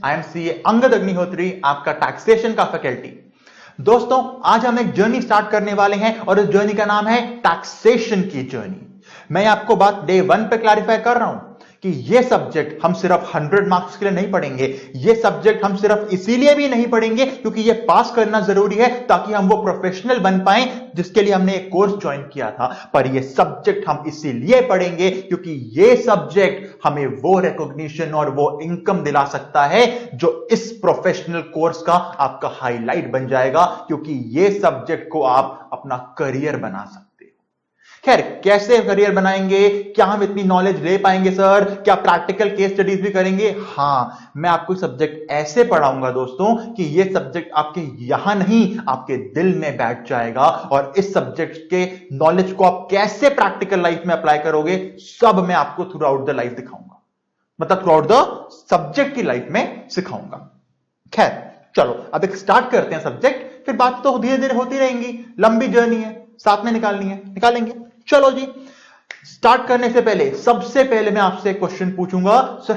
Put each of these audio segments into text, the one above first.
I am CA Angad Agnihotri, आपका taxation का faculty. दोस्तों आज हम एक जर्नी स्टार्ट करने वाले हैं और इस जर्नी का नाम है टैक्सेशन की जर्नी। मैं आपको बात डे 1 पे क्लैरिफाई कर रहा हूं कि यह सब्जेक्ट हम सिर्फ 100 मार्क्स के लिए नहीं पढ़ेंगे। यह सब्जेक्ट हम सिर्फ इसीलिए भी नहीं पढ़ेंगे क्योंकि यह पास करना जरूरी है ताकि हम वो प्रोफेशनल बन पाए जिसके लिए हमने एक कोर्स ज्वाइन किया था। पर यह सब्जेक्ट हम इसीलिए पढ़ेंगे क्योंकि यह सब्जेक्ट हमें वो रिकॉग्निशन और वो इनकम दिला सकता है जो इस प्रोफेशनल कोर्स का आपका हाईलाइट बन जाएगा, क्योंकि यह सब्जेक्ट को आप अपना करियर बना सकते। खैर, कैसे करियर बनाएंगे? क्या हम इतनी नॉलेज ले पाएंगे सर? क्या प्रैक्टिकल केस स्टडीज भी करेंगे? हां, मैं आपको सब्जेक्ट ऐसे पढ़ाऊंगा दोस्तों कि यह सब्जेक्ट आपके यहां नहीं आपके दिल में बैठ जाएगा, और इस सब्जेक्ट के नॉलेज को आप कैसे प्रैक्टिकल लाइफ में अप्लाई करोगे सब मैं आपको थ्रू आउट द लाइफ दिखाऊंगा, मतलब थ्रू आउट द सब्जेक्ट की लाइफ में सिखाऊंगा। खैर चलो अब एक स्टार्ट करते हैं सब्जेक्ट, फिर बात तो धीरे धीरे होती रहेंगी, लंबी जर्नी है, साथ में निकालेंगे। चलो जी, स्टार्ट करने से पहले सबसे पहले मैं आपसे एक क्वेश्चन पूछूंगा। सर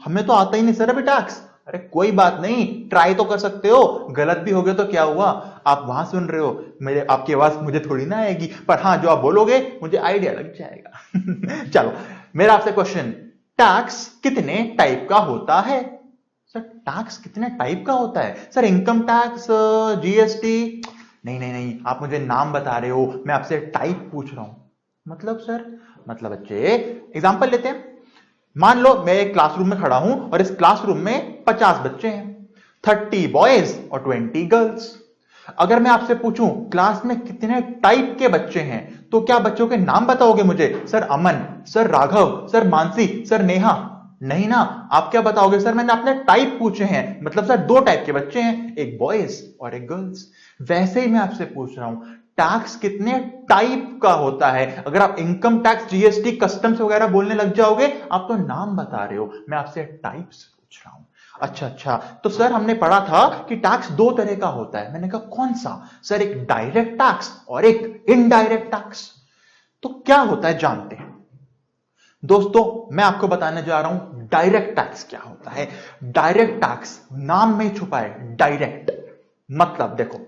हमें तो आता ही नहीं सर अभी टैक्स। अरे कोई बात नहीं, ट्राई तो कर सकते हो, गलत भी हो गया तो क्या हुआ, आप वहां सुन रहे हो, मेरे आपकी आवाज मुझे थोड़ी ना आएगी, पर हां जो आप बोलोगे मुझे आइडिया लग जाएगा। चलो मेरा आपसे क्वेश्चन, टैक्स कितने टाइप का होता है? सर टैक्स कितने टाइप का होता है? Sir income tax, GST? नहीं, आप मुझे नाम बता रहे हो, मैं आपसे टाइप पूछ रहा हूं। मतलब सर, मतलब बच्चे एग्जांपल लेते हैं। मान लो मैं एक क्लासरूम में खड़ा हूं और इस क्लासरूम में 50 बच्चे हैं, 30 बॉयज और 20 गर्ल्स। अगर मैं आपसे पूछूं क्लास में कितने टाइप के बच्चे हैं, तो क्या बच्चों के नाम बताओगे मुझे? Sir Aman, sir Raghav, sir Mansi, sir Neha? नहीं ना, आप क्या बताओगे? सर मैंने अपने टाइप पूछे हैं, मतलब सर 2 टाइप के बच्चे हैं, एक बॉयज और एक गर्ल्स। वैसे ही मैं आपसे पूछ रहा हूं, टैक्स कितने टाइप का होता है? अगर आप इनकम टैक्स, जीएसटी, कस्टम्स वगैरह बोलने लग जाओगे, आप तो नाम बता रहे हो, मैं आपसे टाइप्स पूछ रहा हूं। अच्छा, तो सर हमने पढ़ा था कि टैक्स 2 तरह का होता है। मैंने कहा कौन सा? सर एक डायरेक्ट टैक्स और एक इनडायरेक्ट टैक्स। तो क्या होता है जानते हैं दोस्तों? मैं आपको बताने जा रहा हूं डायरेक्ट टैक्स क्या होता है। डायरेक्ट टैक्स नाम में छुपा है, डायरेक्ट मतलब देखो,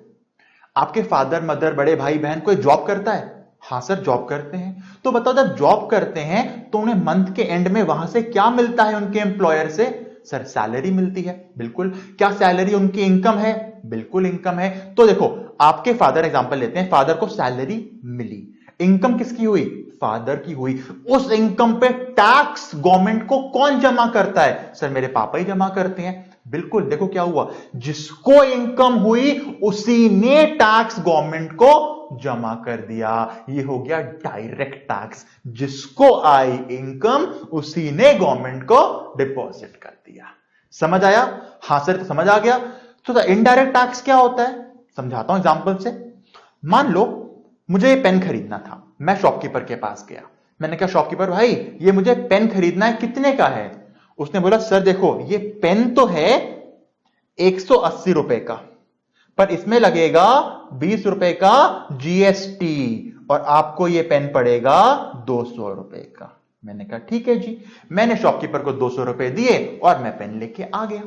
आपके फादर मदर बड़े भाई बहन कोई जॉब करता है? हां सर जॉब करते हैं। तो बताओ जब जॉब करते हैं तो उन्हें मंथ के एंड में वहां से क्या मिलता है उनके एम्प्लॉयर से? सर सैलरी मिलती है। बिल्कुल। क्या सैलरी उनकी इनकम है? बिल्कुल इनकम है। तो देखो, आपके फादर एग्जांपल लेते हैं, फादर को सैलरी मिली, इनकम किसकी हुई? फादर की हुई। उस इनकम पे टैक्स गवर्नमेंट को कौन जमा करता है? सर मेरे पापा ही जमा करते हैं। बिल्कुल। देखो क्या हुआ, जिसको इनकम हुई उसी ने टैक्स गवर्नमेंट को जमा कर दिया। ये हो गया डायरेक्ट टैक्स। जिसको आई इनकम उसी ने गवर्नमेंट को डिपॉजिट कर दिया। समझ आया? हां सर तो समझ आ गया। तो इनडायरेक्ट टैक्स क्या होता है समझाता हूं एग्जांपल से। मान लो मुझे पेन खरीदना था, मैं शॉपकीपर के पास गया, मैंने कहा शॉपकीपर भाई ये मुझे पेन खरीदना है, कितने का है? उसने बोला सर देखो ये पेन तो है 180 रुपए का, पर इसमें लगेगा 20 रुपए का जीएसटी और आपको ये पेन पड़ेगा 200 रुपए का। मैंने कहा ठीक है जी। मैंने शॉपकीपर को 200 रुपए दिए और मैं पेन लेके आ गया।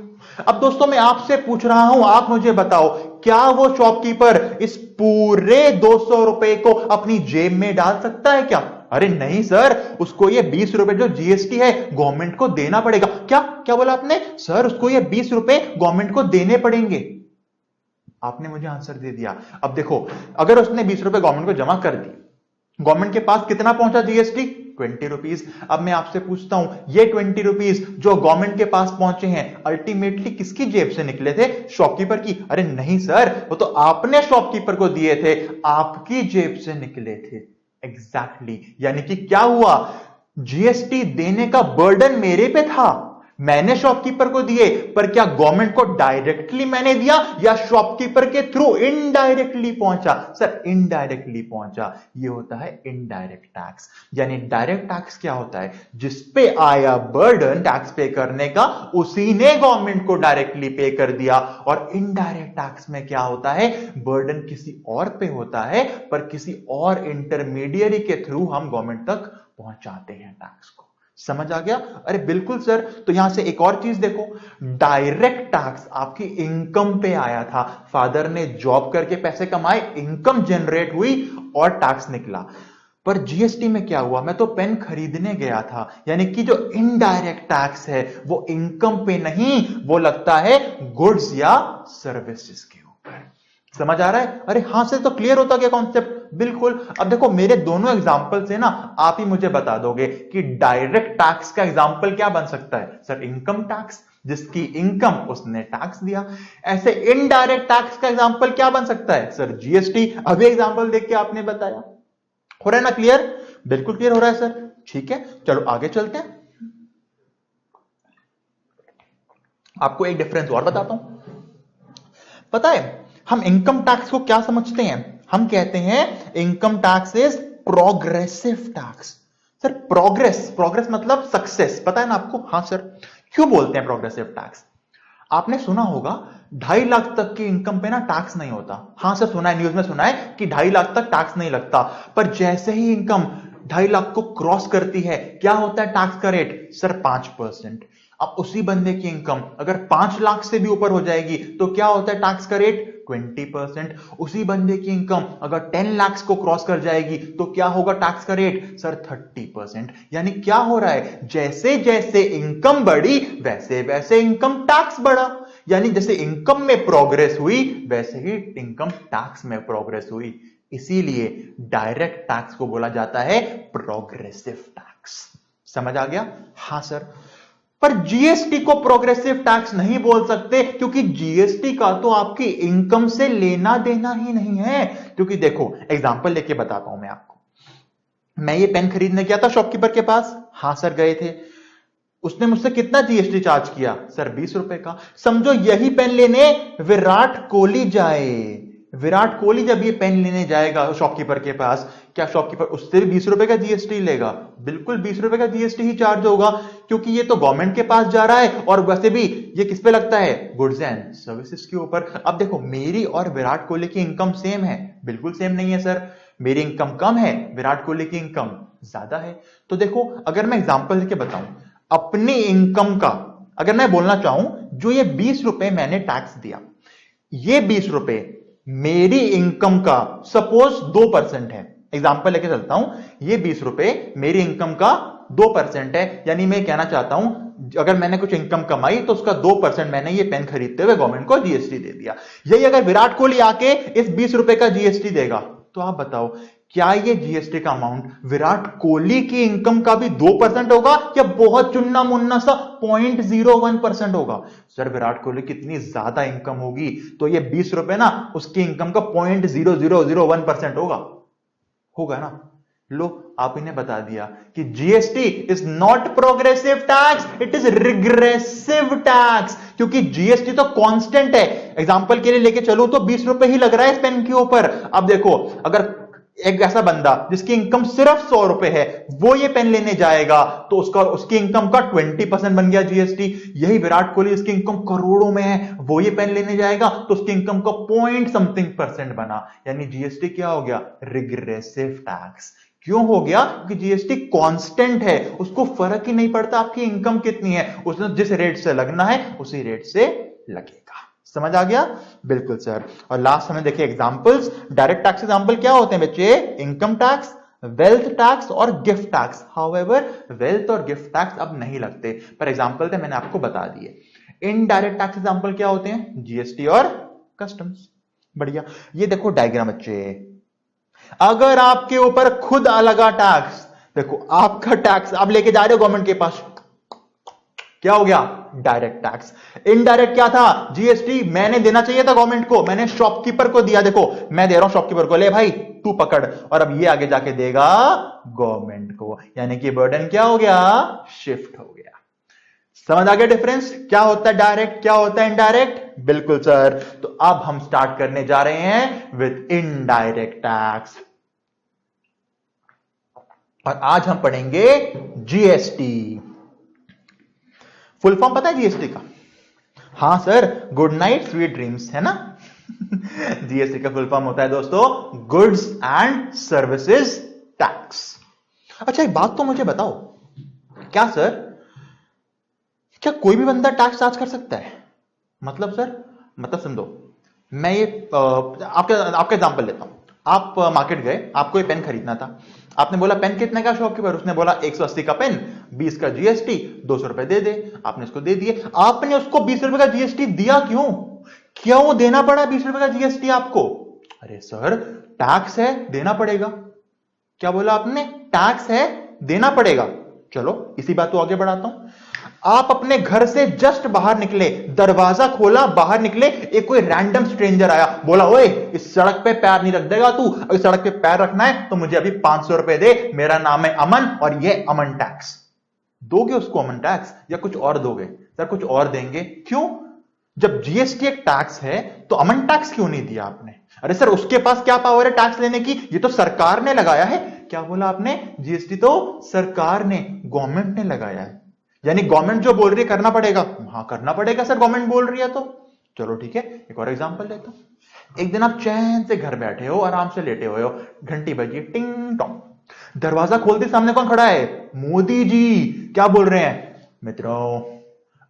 अब दोस्तों मैं आपसे पूछ रहा हूं, आप मुझे बताओ क्या वो शॉपकीपर इस पूरे 200 रुपए को अपनी जेब में डाल सकता है क्या? अरे नहीं सर, उसको ये 20 रुपए जो जीएसटी है गवर्नमेंट को देना पड़ेगा। क्या क्या बोला आपने? सर उसको ये 20 रुपए गवर्नमेंट को देने पड़ेंगे। आपने मुझे आंसर दे दिया। अब देखो, अगर उसने 20 रुपए गवर्नमेंट को जमा कर दी, गवर्नमेंट के पास कितना पहुंचा जीएसटी? 20 रुपीज। अब मैं आपसे पूछता हूं, ये 20 रुपीज जो गवर्नमेंट के पास पहुंचे हैं अल्टीमेटली किसकी जेब से निकले थे? शॉपकीपर की। अरे नहीं सर, वो तो आपने शॉपकीपर को दिए थे, आपकी जेब से निकले थे। एग्जैक्टली। यानी कि क्या हुआ, जीएसटी देने का बर्डन मेरे पे था, मैंने शॉपकीपर को दिए, पर क्या गवर्नमेंट को डायरेक्टली मैंने दिया या शॉपकीपर के थ्रू इनडायरेक्टली पहुंचा? सर इनडायरेक्टली पहुंचा। ये होता है इनडायरेक्ट टैक्स। यानी डायरेक्ट टैक्स क्या होता है, जिस पे आया बर्डन टैक्स पे करने का उसी ने गवर्नमेंट को डायरेक्टली पे कर दिया। और इनडायरेक्ट टैक्स में क्या होता है, बर्डन किसी और पे होता है पर किसी और इंटरमीडियरी के थ्रू हम गवर्नमेंट तक पहुंचाते हैं टैक्स को। समझ आ गया? अरे बिल्कुल सर। तो यहां से एक और चीज देखो, डायरेक्ट टैक्स आपकी इनकम पे आया था, फादर ने जॉब करके पैसे कमाए, इनकम जनरेट हुई और टैक्स निकला। पर जीएसटी में क्या हुआ, मैं तो पेन खरीदने गया था, यानी कि जो इनडायरेक्ट टैक्स है वो इनकम पे नहीं, वो लगता है गुड्स या सर्विसेज के ऊपर। समझ आ रहा है? अरे हां से तो क्लियर होता क्या कॉन्सेप्ट? बिल्कुल। अब देखो मेरे दोनों एग्जांपल से ना आप ही मुझे बता दोगे कि डायरेक्ट टैक्स का एग्जांपल क्या बन सकता है। सर इनकम टैक्स, जिसकी इनकम उसने टैक्स दिया। ऐसे इनडायरेक्ट टैक्स का एग्जांपल क्या बन सकता है? Sir GST. अभी एग्जांपल देख के आपने बताया। हो रहा है ना क्लियर? बिल्कुल क्लियर हो रहा है सर। ठीक है, चलो आगे चलते हैं। आपको एक डिफरेंस और बताता हूं। पता है हम इनकम टैक्स को क्या समझते हैं? हम कहते हैं income tax is progressive tax. Sir progress मतलब सक्सेस, पता है ना आपको? हां सर। क्यों बोलते हैं प्रोग्रेसिव टैक्स? आपने सुना होगा 2.5 लाख तक की इनकम पे ना टैक्स नहीं होता। हां सर सुना है, न्यूज में सुना है कि 2.5 लाख तक टैक्स नहीं लगता। पर जैसे ही इनकम 2.5 लाख को क्रॉस करती है, क्या होता है टैक्स का रेट? सर 5%। अब उसी बंदे की इनकम अगर 5 लाख से भी ऊपर हो जाएगी तो क्या होता है टैक्स का रेट? 20%। उसी बंदे की इनकम अगर 10 लाख को क्रॉस कर जाएगी तो क्या होगा टैक्स का रेट? सर 30%। यानी क्या हो रहा है, जैसे जैसे इनकम बढ़ी वैसे वैसे इनकम टैक्स बढ़ा। यानी जैसे इनकम में प्रोग्रेस हुई वैसे ही इनकम टैक्स में प्रोग्रेस हुई। इसीलिए डायरेक्ट टैक्स को बोला जाता है प्रोग्रेसिव टैक्स। समझ आ गया? हां सर। पर जीएसटी को प्रोग्रेसिव टैक्स नहीं बोल सकते, क्योंकि जीएसटी का तो आपकी इनकम से लेना देना ही नहीं है। क्योंकि देखो एग्जांपल लेके बताता हूं मैं आपको। मैं ये पेन खरीदने गया था शॉपकीपर के पास। हां सर गए थे। उसने मुझसे कितना जीएसटी चार्ज किया? सर 20 रुपए का। समझो यही पेन लेने विराट कोहली जाए। विराट कोहली जब ये पेन लेने जाएगा शॉपकीपर के पास, क्या शॉपकीपर उससे भी 20 रुपए का जीएसटी लेगा? बिल्कुल 20 रुपए का जीएसटी ही चार्ज होगा, क्योंकि ये तो गवर्नमेंट के पास जा रहा है और वैसे भी ये किस पे लगता है? गुड्स एंड सर्विसेज के ऊपर। अब देखो मेरी और विराट कोहली की इनकम सेम है? बिल्कुल सेम नहीं है सर। मेरी इनकम कम है, विराट कोहली की इनकम ज्यादा है। तो देखो अगर मैं एग्जांपल देके बताऊं, अपनी इनकम का अगर मैं बोलना चाहूं, जो ये 20 रुपए मैंने टैक्स दिया, ये 20 रुपए मेरी इनकम का सपोज 2% है। एग्जांपल लेके चलता हूं, ये 20 रुपए मेरी इनकम का 2% है। यानी मैं कहना चाहता हूं अगर मैंने कुछ इनकम कमाई तो उसका 2% मैंने ये पेन खरीदते हुए गवर्नमेंट को जीएसटी दे दिया। यही अगर विराट कोहली आके इस 20 रुपए का जीएसटी देगा तो आप बताओ क्या ये जीएसटी का अमाउंट विराट कोहली की इनकम का भी 2% होगा या बहुत चुन्ना मुन्ना सा 0.01% होगा? सर विराट कोहली कितनी ज्यादा इनकम होगी तो ये 20 रुपए ना उसकी इनकम का 0.0001% होगा ना। लो आप इन्हें बता दिया कि GST is not progressive tax, it is regressive tax. क्योंकि जीएसटी तो कांस्टेंट है। एग्जांपल के लिए लेके चलूं तो 20 रुपए ही लग रहा है इस पेन के ऊपर। अब देखो अगर एक ऐसा बंदा जिसकी इनकम सिर्फ 100 रुपए है वो ये पेन लेने जाएगा तो उसकी इनकम का 20% बन गया जीएसटी। यही विराट कोहली जिसकी इनकम करोड़ों में है वो ये पेन लेने जाएगा तो उसकी इनकम का पॉइंट समथिंग % बना। यानी जीएसटी क्या हो गया? Regressive tax. क्यों हो गया? क्योंकि जीएसटी कांस्टेंट है, उसको फर्क ही नहीं पड़ता आपकी इनकम कितनी है, उसने जिस रेट से लगना है उसी रेट से लगेगा। समझ आ गया? बिल्कुल सर। और लास्ट हमें देखिए एग्जांपल्स। डायरेक्ट टैक्स एग्जांपल क्या होते हैं बच्चे? इनकम टैक्स, वेल्थ टैक्स और गिफ्ट टैक्स। हाउएवर वेल्थ और गिफ्ट टैक्स अब नहीं लगते, पर एग्जांपल थे मैंने आपको बता दिए। इनडायरेक्ट टैक्स एग्जांपल क्या होते हैं? जीएसटी और कस्टम्स। बढ़िया। ये देखो डायग्राम बच्चे, अगर आपके ऊपर खुद लगा टैक्स, देखो आपका टैक्स आप लेके जा रहे हो गवर्नमेंट के पास, क्या हो गया? Direct tax. इनडायरेक्ट क्या था? जीएसटी मैंने देना चाहिए था गवर्नमेंट को, मैंने शॉपकीपर को दिया। देखो मैं दे रहा हूं शॉपकीपर को, ले भाई तू पकड़, और अब ये आगे जाके देगा गवर्नमेंट को। यानी कि बर्डन क्या हो गया? शिफ्ट हो गया। समझ आ गया डिफरेंस? क्या होता है डायरेक्ट, क्या होता है इनडायरेक्ट? बिल्कुल सर। तो अब हम स्टार्ट करने जा रहे हैं विद इनडायरेक्ट टैक्स और आज हम पढ़ेंगे जीएसटी। फुल फॉर्म पता है जीएसटी का? हां sir, good night sweet dreams, है ना? जीएसटी का फुल फॉर्म होता है दोस्तों गुड्स एंड सर्विसेज टैक्स। अच्छा एक बात तो मुझे बताओ, क्या सर, क्या कोई भी बंदा टैक्स चार्ज कर सकता है? मतलब सर, मतलब समझो, मैं ये आपका एग्जांपल लेता हूं। आप मार्केट गए, आपको ये पेन खरीदना था। आपने बोला पेन कितने का शॉपकीपर? उसने बोला 180 का पेन, 20 का जीएसटी, 200 रुपए दे दे। आपने उसको दे दिए। आपने उसको 20 रुपए का जीएसटी दिया क्यों? क्यों देना पड़ा 20 रुपए का जीएसटी आपको? अरे सर, टैक्स है, देना पड़ेगा। क्या बोला आपने? टैक्स है, देना पड़ेगा। चलो इसी बात को आगे बढ़ाता हूं। आप अपने घर से जस्ट बाहर निकले, दरवाजा खोला, बाहर निकले, एक कोई रैंडम स्ट्रेंजर आया, बोला ओए इस सड़क पे पैर नहीं रख देगा तू, अगर सड़क पे पैर रखना है तो मुझे अभी 500 रुपए दे, मेरा नाम है अमन और ये अमन टैक्स। दोगे उसको अमन टैक्स या कुछ और दोगे? सर कुछ और देंगे। क्यों? जब जीएसटी एक टैक्स है तो अमन टैक्स क्यों नहीं दिया आपने? अरे सर उसके पास क्या पावर है टैक्स लेने की? ये तो सरकार ने लगाया है। क्या बोला आपने? जीएसटी तो सरकार ने, गवर्नमेंट ने लगाया है। यानी गवर्नमेंट जो बोल रही है करना पड़ेगा। हां करना पड़ेगा सर, गवर्नमेंट बोल रही है तो। चलो ठीक है, एक और एग्जांपल लेता हूं। एक दिन आप चैन से घर बैठे हो, आराम से लेटे हुए हो, घंटी बजी, टिंग टोंग, दरवाजा खोलते सामने कौन खड़ा है? मोदी जी। क्या बोल रहे हैं? मित्रों,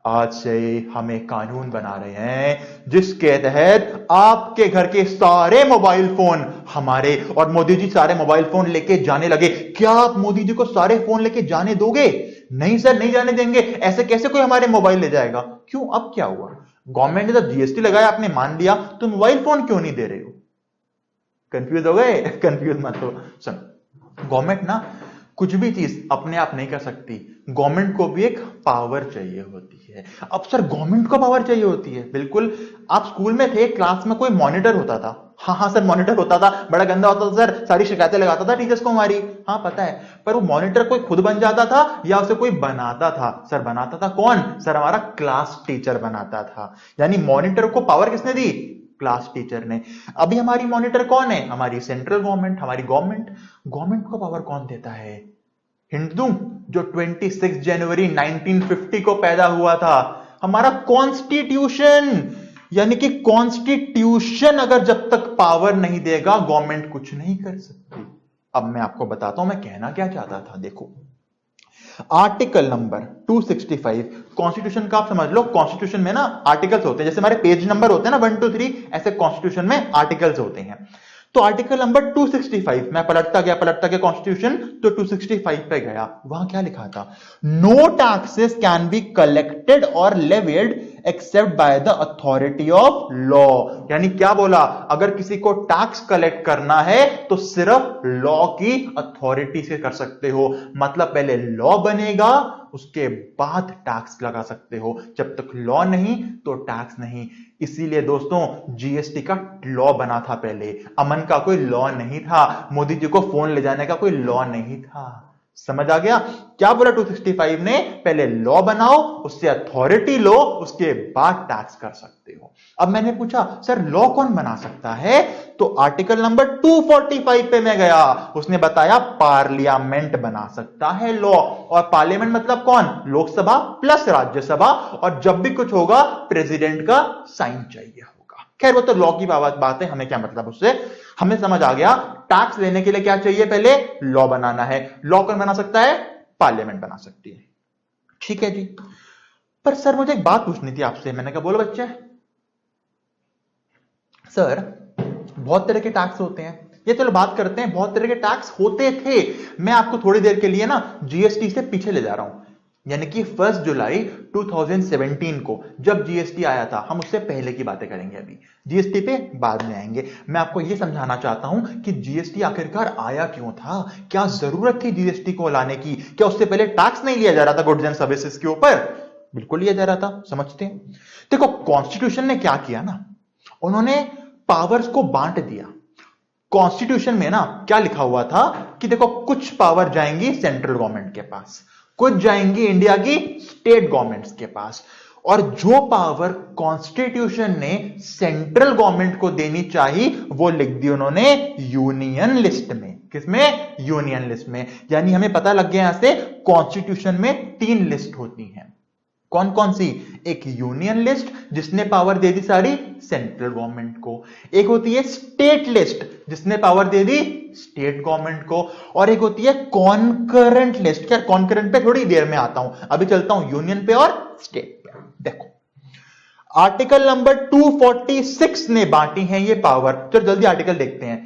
आज से हम एक कानून बना रहे हैं जिसके तहत आपके घर के सारे मोबाइल फोन हमारे, और मोदी जी सारे मोबाइल फोन लेके जाने लगे। क्या आप मोदी जी को सारे फोन लेके जाने दोगे? नहीं सर, नहीं जाने देंगे। ऐसे कैसे कोई हमारे मोबाइल ले जाएगा? क्यों? अब क्या हुआ? गवर्नमेंट ने जब जीएसटी लगाया, आपने मान लिया, तो मोबाइल फोन क्यों नहीं दे रहे हो? कंफ्यूज हो गए? कंफ्यूज मत हो। सुन, गवर्नमेंट ना कुछ भी चीज अपने आप नहीं कर सकती। गवर्नमेंट को भी एक पावर चाहिए होती है। अब सर गवर्नमेंट को पावर चाहिए होती है? बिल्कुल। आप स्कूल में थे, क्लास में कोई मॉनिटर होता था। हाँ सर, मॉनिटर होता था, बड़ा गंदा होता था सर, सारी शिकायतें लगाता था टीचर्स को हमारी। हाँ पता है, पर वो मॉनिटर कोई खुद बन जाता था या उसे कोई बनाता था? सर बनाता था। कौन? सर हमारा क्लास टीचर बनाता था। यानी मॉनिटर को पावर किसने दी? क्लास टीचर ने। अभी हमारी मॉनिटर कौन है? हमारी सेंट्रल गवर्नमेंट, हमारी गवर्नमेंट। गवर्नमेंट को पावर कौन देता है? हिंट दूं? जो 26 जनवरी 1950 को पैदा हुआ था, हमारा कॉन्स्टिट्यूशन। यानी कि कॉन्स्टिट्यूशन अगर जब तक पावर नहीं देगा, गवर्नमेंट कुछ नहीं कर सकती। अब मैं आपको बताता हूं मैं कहना क्या चाहता था। देखो, आर्टिकल नंबर 265 कॉन्स्टिट्यूशन का आप समझ लो। कॉन्स्टिट्यूशन में ना आर्टिकल्स होते हैं, जैसे हमारे पेज नंबर होते हैं ना 1 2 3, ऐसे कॉन्स्टिट्यूशन में आर्टिकल्स होते हैं। तो आर्टिकल नंबर 265 मैं पलटता गया कॉन्स्टिट्यूशन, तो 265 पे गया। वहां क्या लिखा था? No taxes can be collected और levied except by the authority of law. यानी क्या बोला? अगर किसी को टैक्स कलेक्ट करना है तो सिर्फ लॉ की अथॉरिटी से कर सकते हो। मतलब पहले लॉ बनेगा, उसके बाद टैक्स लगा सकते हो। जब तक लॉ नहीं तो टैक्स नहीं। इसीलिए दोस्तों जीएसटी का लॉ बना था पहले। अमन का कोई लॉ नहीं था, मोदी जी को फोन ले जाने का कोई लॉ नहीं था। समझ आ गया? क्या बोला 265 ने? पहले लॉ बनाओ, उससे अथॉरिटी लो, उसके बाद टैक्स कर सकते हो। अब मैंने पूछा सर लॉ कौन बना सकता है? तो आर्टिकल नंबर 245 पे मैं गया। उसने बताया पार्लियामेंट बना सकता है लॉ। और पार्लियामेंट मतलब कौन? लोकसभा प्लस राज्यसभा। और जब भी कुछ होगा प्रेसिडेंट का साइन चाहिए होगा। खैर वो तो लॉ की बात है, हमें क्या मतलब उससे। हमें समझ आ गया टैक्स लेने के लिए क्या चाहिए? पहले लॉ बनाना है। लॉ कौन बना सकता है? पार्लियामेंट बना सकती है। ठीक है जी। पर सर मुझे एक बात पूछनी थी आपसे। मैंने कहा बोलो बच्चे। सर बहुत तरह के टैक्स होते हैं, ये चलो बात करते हैं। बहुत तरह के टैक्स होते थे। मैं आपको थोड़ी देर के लिए ना जीएसटी से पीछे ले जा रहा हूं। यानी कि 1 जुलाई 2017 को जब जीएसटी आया था, हम उससे पहले की बातें करेंगे। अभी जीएसटी पे बाद में आएंगे। मैं आपको यह समझाना चाहता हूं कि जीएसटी आखिरकार आया क्यों था, क्या जरूरत थी जीएसटी को लाने की। क्या उससे पहले टैक्स नहीं लिया जा रहा था गुड्स एंड सर्विसेज के ऊपर? बिल्कुल लिया जा रहा था। समझते हैं। देखो कॉन्स्टिट्यूशन ने क्या किया ना, उन्होंने पावर्स को बांट दिया। कॉन्स्टिट्यूशन में ना क्या लिखा हुआ था कि देखो कुछ पावर जाएंगी सेंट्रल गवर्नमेंट के पास, कुछ जाएंगी इंडिया की स्टेट गवर्नमेंट्स के पास। और जो पावर कॉन्स्टिट्यूशन ने सेंट्रल गवर्नमेंट को देनी चाहिए वो लिख दी उन्होंने यूनियन लिस्ट में। किसमें? यूनियन लिस्ट में। यानी हमें पता लग गया यहां से कॉन्स्टिट्यूशन में 3 लिस्ट होती हैं। कौन कौन सी? एक यूनियन लिस्ट जिसने पावर दे दी सारी सेंट्रल गवर्नमेंट को, एक होती है स्टेट लिस्ट जिसने पावर दे दी स्टेट गवर्नमेंट को, और एक होती है कॉन्करेंट लिस्ट। क्या कॉन्करेंट पे थोड़ी देर में आता हूं, अभी चलता हूं यूनियन पे और स्टेट पे। देखो आर्टिकल नंबर 246 ने बांटी है ये पावर। चलो जल्दी आर्टिकल देखते हैं।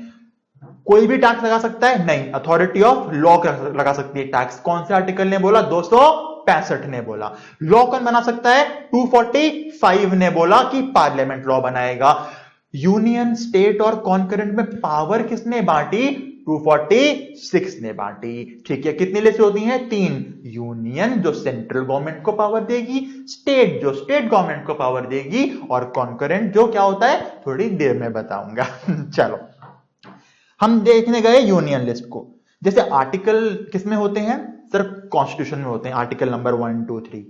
कोई भी टैक्स लगा सकता है? नहीं, अथॉरिटी ऑफ लॉ लगा सकती है टैक्स। कौन से आर्टिकल ने बोला? 265 ने बोला। लॉ कौन बना सकता है? 245 ने बोला कि पार्लियामेंट लॉ बनाएगा। यूनियन, स्टेट और कॉन्करेंट में पावर किसने बांटी? 246 ने बांटी। ठीक है, कितनी लिस्ट होती हैं? 3। यूनियन जो सेंट्रल गवर्नमेंट को पावर देगी, स्टेट जो स्टेट गवर्नमेंट को पावर देगी, और कॉन्करेंट जो क्या होता है थोड़ी देर में बताऊंगा। चलो हम देखने गए यूनियन लिस्ट को। जैसे आर्टिकल किसमें होते हैं सर? कॉन्स्टिट्यूशन में होते हैं, आर्टिकल नंबर 1, 2, 3।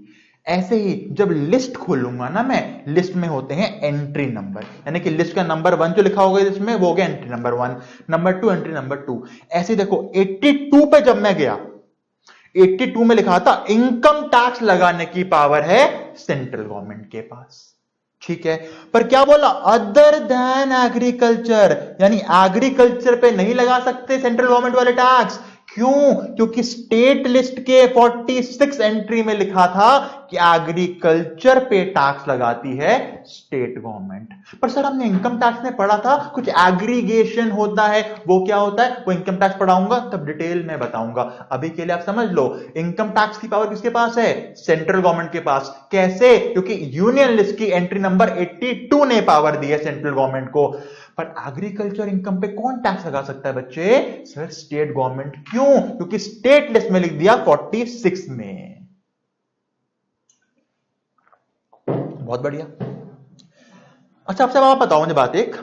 ऐसे ही जब लिस्ट खोलूंगा ना मैं, लिस्ट में होते हैं एंट्री नंबर, यानी कि लिस्ट का नंबर 1 जो लिखा होगा इसमें वो हो गया entry number 1, number 2 entry number 2। ऐसे देखो 82 पे जब मैं गया, 82 में लिखा था इनकम टैक्स लगाने की पावर है सेंट्रल गवर्नमेंट के पास। ठीक है, पर क्या बोला? अदर देन एग्रीकल्चर, यानी एग्रीकल्चर पे नहीं लगा सकते सेंट्रल गवर्नमेंट वाले टैक्स। क्यों? क्योंकि स्टेट लिस्ट के 46 एंट्री में लिखा था कि एग्रीकल्चर पे टैक्स लगाती है स्टेट गवर्नमेंट। पर सर हमने इनकम टैक्स में पढ़ा था कुछ एग्रीगेशन होता है, वो क्या होता है? वो इनकम टैक्स पढ़ाऊंगा तब डिटेल में बताऊंगा। अभी के लिए आप समझ लो, इनकम टैक्स की पावर किसके पास है? सेंट्रल गवर्नमेंट के पास। कैसे? क्योंकि यूनियन लिस्ट की एंट्री नंबर 82 ने पावर दी है सेंट्रल गवर्नमेंट को। पर एग्रीकल्चर इनकम पे कौन टैक्स लगा सकता है बच्चे? Sir state government. क्यों? क्योंकि स्टेट लिस्ट में लिख दिया 46 में। बहुत बढ़िया। अच्छा आपसे आप बताओ मुझे बात एक,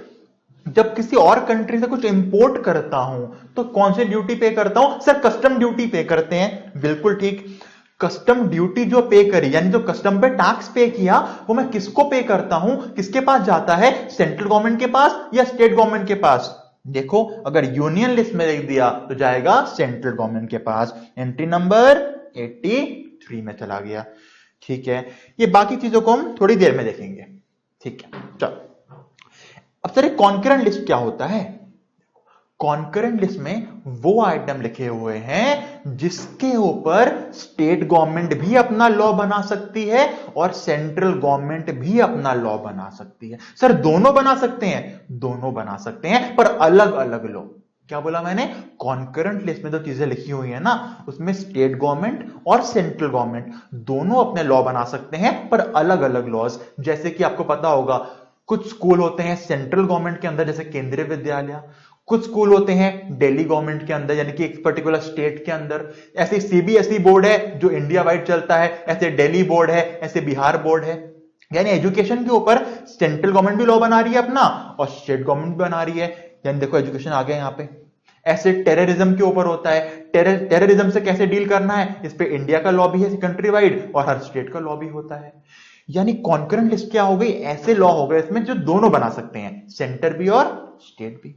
जब किसी और कंट्री से कुछ इंपोर्ट करता हूं तो कौन सी ड्यूटी पे करता हूं? सर कस्टम ड्यूटी पे करते हैं। बिल्कुल ठीक। कस्टम ड्यूटी जो पे करी, यानी जो कस्टम पे टैक्स पे किया, वो मैं किसको पे करता हूं? किसके पास जाता है? सेंट्रल गवर्नमेंट के पास या स्टेट गवर्नमेंट के पास? देखो अगर यूनियन लिस्ट में लिख दिया तो जाएगा सेंट्रल गवर्नमेंट के पास। एंट्री नंबर 83 में चला गया। ठीक है, ये बाकी चीजों को हम थोड़ी देर में देखेंगे। ठीक है, चलो अब सर कॉन्करेंट लिस्ट क्या होता है? कॉन्करेंट लिस्ट में वो आइटम लिखे हुए हैं जिसके ऊपर स्टेट गवर्नमेंट भी अपना लॉ बना सकती है और सेंट्रल गवर्नमेंट भी अपना लॉ बना सकती है। सर दोनों बना सकते हैं? दोनों बना सकते हैं, पर अलग अलग लॉ। क्या बोला मैंने? कॉन्करेंट लिस्ट में जो चीजें लिखी हुई है ना, उसमें स्टेट गवर्नमेंट और सेंट्रल गवर्नमेंट दोनों अपने लॉ बना सकते हैं, पर अलग अलग लॉज। जैसे कि आपको पता होगा कुछ स्कूल होते हैं सेंट्रल गवर्नमेंट के अंदर, जैसे केंद्रीय विद्यालय। कुछ स्कूल होते हैं दिल्ली गवर्नमेंट के अंदर, यानी कि एक पर्टिकुलर स्टेट के अंदर। ऐसे सीबीएसई बोर्ड है जो इंडिया वाइड चलता है, ऐसे दिल्ली बोर्ड है, ऐसे बिहार बोर्ड है। यानी एजुकेशन के ऊपर सेंट्रल गवर्नमेंट भी लॉ बना रही है अपना और स्टेट गवर्नमेंट भी बना रही है। यानी देखो एजुकेशन आ गया यहां पे। ऐसे टेररिज्म के ऊपर होता है, टेररिज्म से कैसे डील करना है, इस पे इंडिया का लॉ भी है कंट्री वाइड और हर स्टेट का लॉ भी होता है। यानी कॉन्करेंट लिस्ट क्या हो गई? ऐसे लॉ हो गए इसमें जो दोनों बना सकते हैं, सेंटर भी और स्टेट भी।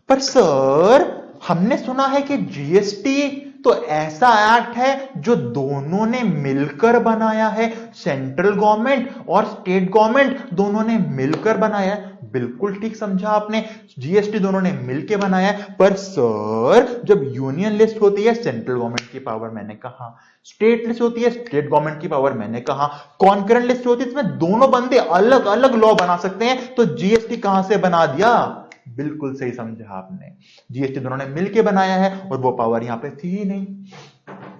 पर सर हमने सुना है कि जीएसटी तो ऐसा एक्ट है जो दोनों ने मिलकर बनाया है, सेंट्रल गवर्नमेंट और स्टेट गवर्नमेंट दोनों ने मिलकर बनाया है। बिल्कुल ठीक समझा आपने, जीएसटी दोनों ने मिलकर बनाया है। पर सर जब यूनियन लिस्ट होती है सेंट्रल गवर्नमेंट की पावर मैंने कहा, स्टेट लिस्ट होती है स्टेट गवर्नमेंट की पावर मैंने कहा, कॉन्करेंट लिस्ट होती है इसमें दोनों बंदे अलग अलग लॉ बना सकते हैं, तो जीएसटी कहां से बना दिया? बिल्कुल सही समझा आपने, जीएसटी दोनों ने मिलकर बनाया है और वो पावर यहां पे थी ही नहीं।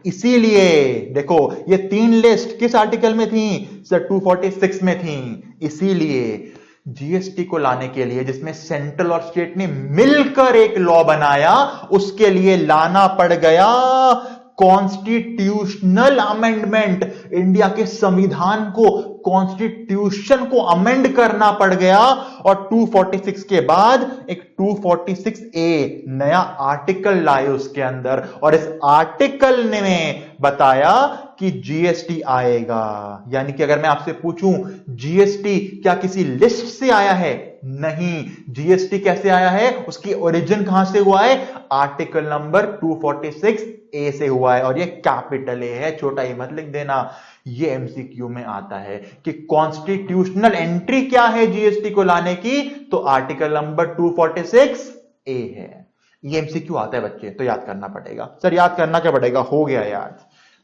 इसीलिए देखो ये 3 लिस्ट किस आर्टिकल में थी? सर 246 में थी। इसीलिए जीएसटी को लाने के लिए, जिसमें सेंट्रल और स्टेट ने मिलकर एक लॉ बनाया, उसके लिए लाना पड़ गया कॉन्स्टिट्यूशनल अमेंडमेंट। इंडिया के संविधान को, कॉन्स्टिट्यूशन को अमेंड करना पड़ गया और 246 के बाद एक 246A नया आर्टिकल लाए उसके अंदर, और इस आर्टिकल ने बताया कि जीएसटी आएगा। यानी कि अगर मैं आपसे पूछूं जीएसटी क्या किसी लिस्ट से आया है? नहीं। जीएसटी कैसे आया है? उसकी ओरिजिन कहां से हुआ है? आर्टिकल नंबर 246 ए से हुआ है, और ये कैपिटल ए है, छोटा ए मत लिख देना। ये एमसीक्यू में आता है कि कॉन्स्टिट्यूशनल एंट्री क्या है जीएसटी को लाने की, तो आर्टिकल नंबर 246 ए है। ये एमसीक्यू आता है बच्चे, तो याद करना पड़ेगा। सर याद करना क्या पड़ेगा? हो गया याद,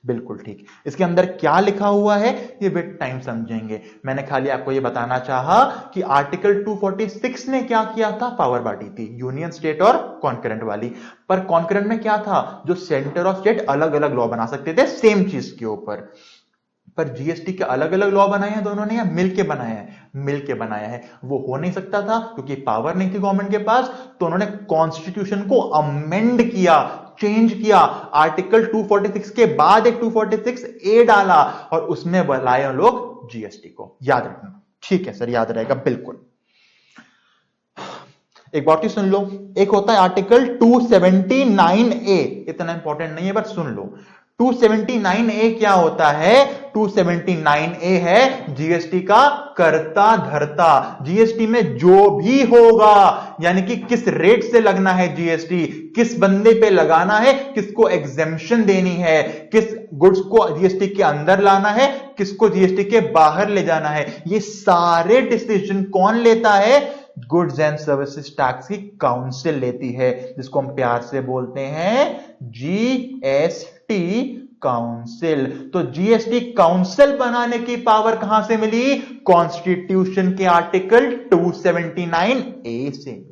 बिल्कुल ठीक। इसके अंदर क्या लिखा हुआ है ये विद टाइम समझेंगे। मैंने खाली आपको ये बताना चाहा कि आर्टिकल 246 ने क्या किया था? पावर बांटी थी, यूनियन, स्टेट और कॉन्करेंट वाली। पर कॉन्करेंट में क्या था? जो सेंटर और स्टेट अलग अलग लॉ बना सकते थे सेम चीज के ऊपर। पर जीएसटी के अलग अलग लॉ बनाए हैं दोनों ने, या मिलके बनाया है? मिलके बनाया है। वो हो नहीं सकता था क्योंकि पावर नहीं थी गवर्नमेंट के पास, तो उन्होंने कॉन्स्टिट्यूशन को अमेंड किया, चेंज किया। आर्टिकल 246 के बाद एक 246 ए डाला और उसमें बुलाए लोग जीएसटी को। याद रखना, ठीक है सर, याद रहेगा बिल्कुल। एक बात ही सुन लो, एक होता है आर्टिकल 279 ए, इतना इंपॉर्टेंट नहीं है पर सुन लो। 279 ए क्या होता है? 279 ए है जीएसटी का कर्ता धर्ता। जीएसटी में जो भी होगा, यानी कि किस रेट से लगना है जीएसटी, किस बंदे पे लगाना है, किसको एग्जेम्पशन देनी है, किस गुड्स को जीएसटी के अंदर लाना है, किसको जीएसटी के बाहर ले जाना है, ये सारे डिसीजन कौन लेता है? गुड्स एंड सर्विसेज टैक्स की काउंसिल लेती है, जिसको हम प्यार से बोलते हैं जीएसटी काउंसिल। तो जीएसटी काउंसिल बनाने की पावर कहां से मिली? कॉन्स्टिट्यूशन के आर्टिकल 279 ए से मिली।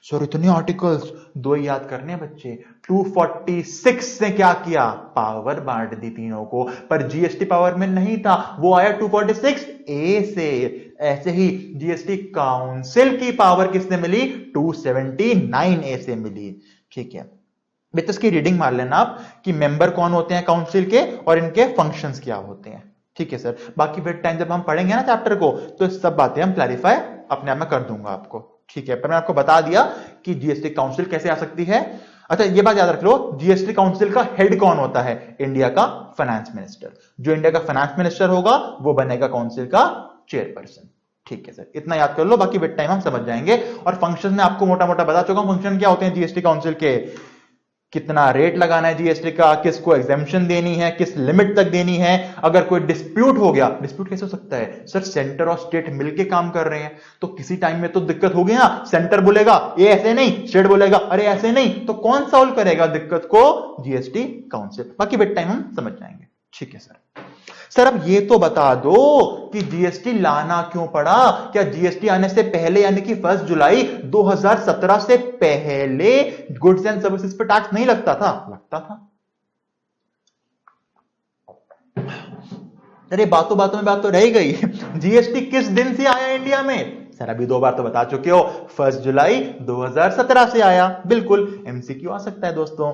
सर इतने आर्टिकल्स, दो ही याद करने बच्चे। 246 ने क्या किया? पावर बांट दी तीनों को, पर जीएसटी पावर में नहीं था, वो आया 246 ए से। ऐसे ही जीएसटी काउंसिल की पावर किसने मिली? 279 ए से मिली। ठीक है बेटा, इसकी रीडिंग मार लेना आप कि मेंबर कौन होते हैं काउंसिल के और इनके फंक्शंस क्या होते हैं। ठीक है सर, बाकी फिर टाइम जब हम पढ़ेंगे ना चैप्टर को, तो सब बातें हम क्लैरिफाई अपने आप में कर दूंगा आपको। ठीक है, पर मैं आपको बता दिया कि जीएसटी काउंसिल कैसे आ सकती है। अच्छा ये बात याद रख लो, जीएसटी काउंसिल का हेड कौन होता है? इंडिया का फाइनेंस मिनिस्टर। जो इंडिया का फाइनेंस मिनिस्टर होगा वो बनेगा काउंसिल का चेयरपर्सन। ठीक है सर, इतना याद कर लो, बाकी विद टाइम हम समझ जाएंगे। और फंक्शन में आपको मोटा मोटा बता चुका हूं फंक्शन क्या होते हैं जीएसटी काउंसिल के। कितना रेट लगाना है जीएसटी का, किसको एग्जेम्पशन देनी है, किस लिमिट तक देनी है। अगर कोई डिस्प्यूट हो गया, डिस्प्यूट कैसे हो सकता है सर? सेंटर और स्टेट मिलके काम कर रहे हैं, तो किसी टाइम में तो दिक्कत होगी ना। सेंटर बोलेगा ये ऐसे नहीं, स्टेट बोलेगा अरे ऐसे नहीं, तो कौन सॉल्व करेगा दिक्कत को? GST council. बाकी विद टाइम हम समझ जाएंगे। ठीक है सर, अब ये तो बता दो कि जीएसटी लाना क्यों पड़ा? क्या जीएसटी आने से पहले यानी कि 1 जुलाई 2017 से पहले गुड्स एंड सर्विसेज पे टैक्स नहीं लगता था? लगता था। अरे बातों बातों में बात तो रह गई। जीएसटी किस दिन से आया इंडिया में? सर अभी 2 बार तो बता चुके हो, 1 जुलाई 2017 से आया। बिल्कुल, एमसीक्यू आ सकता है दोस्तों,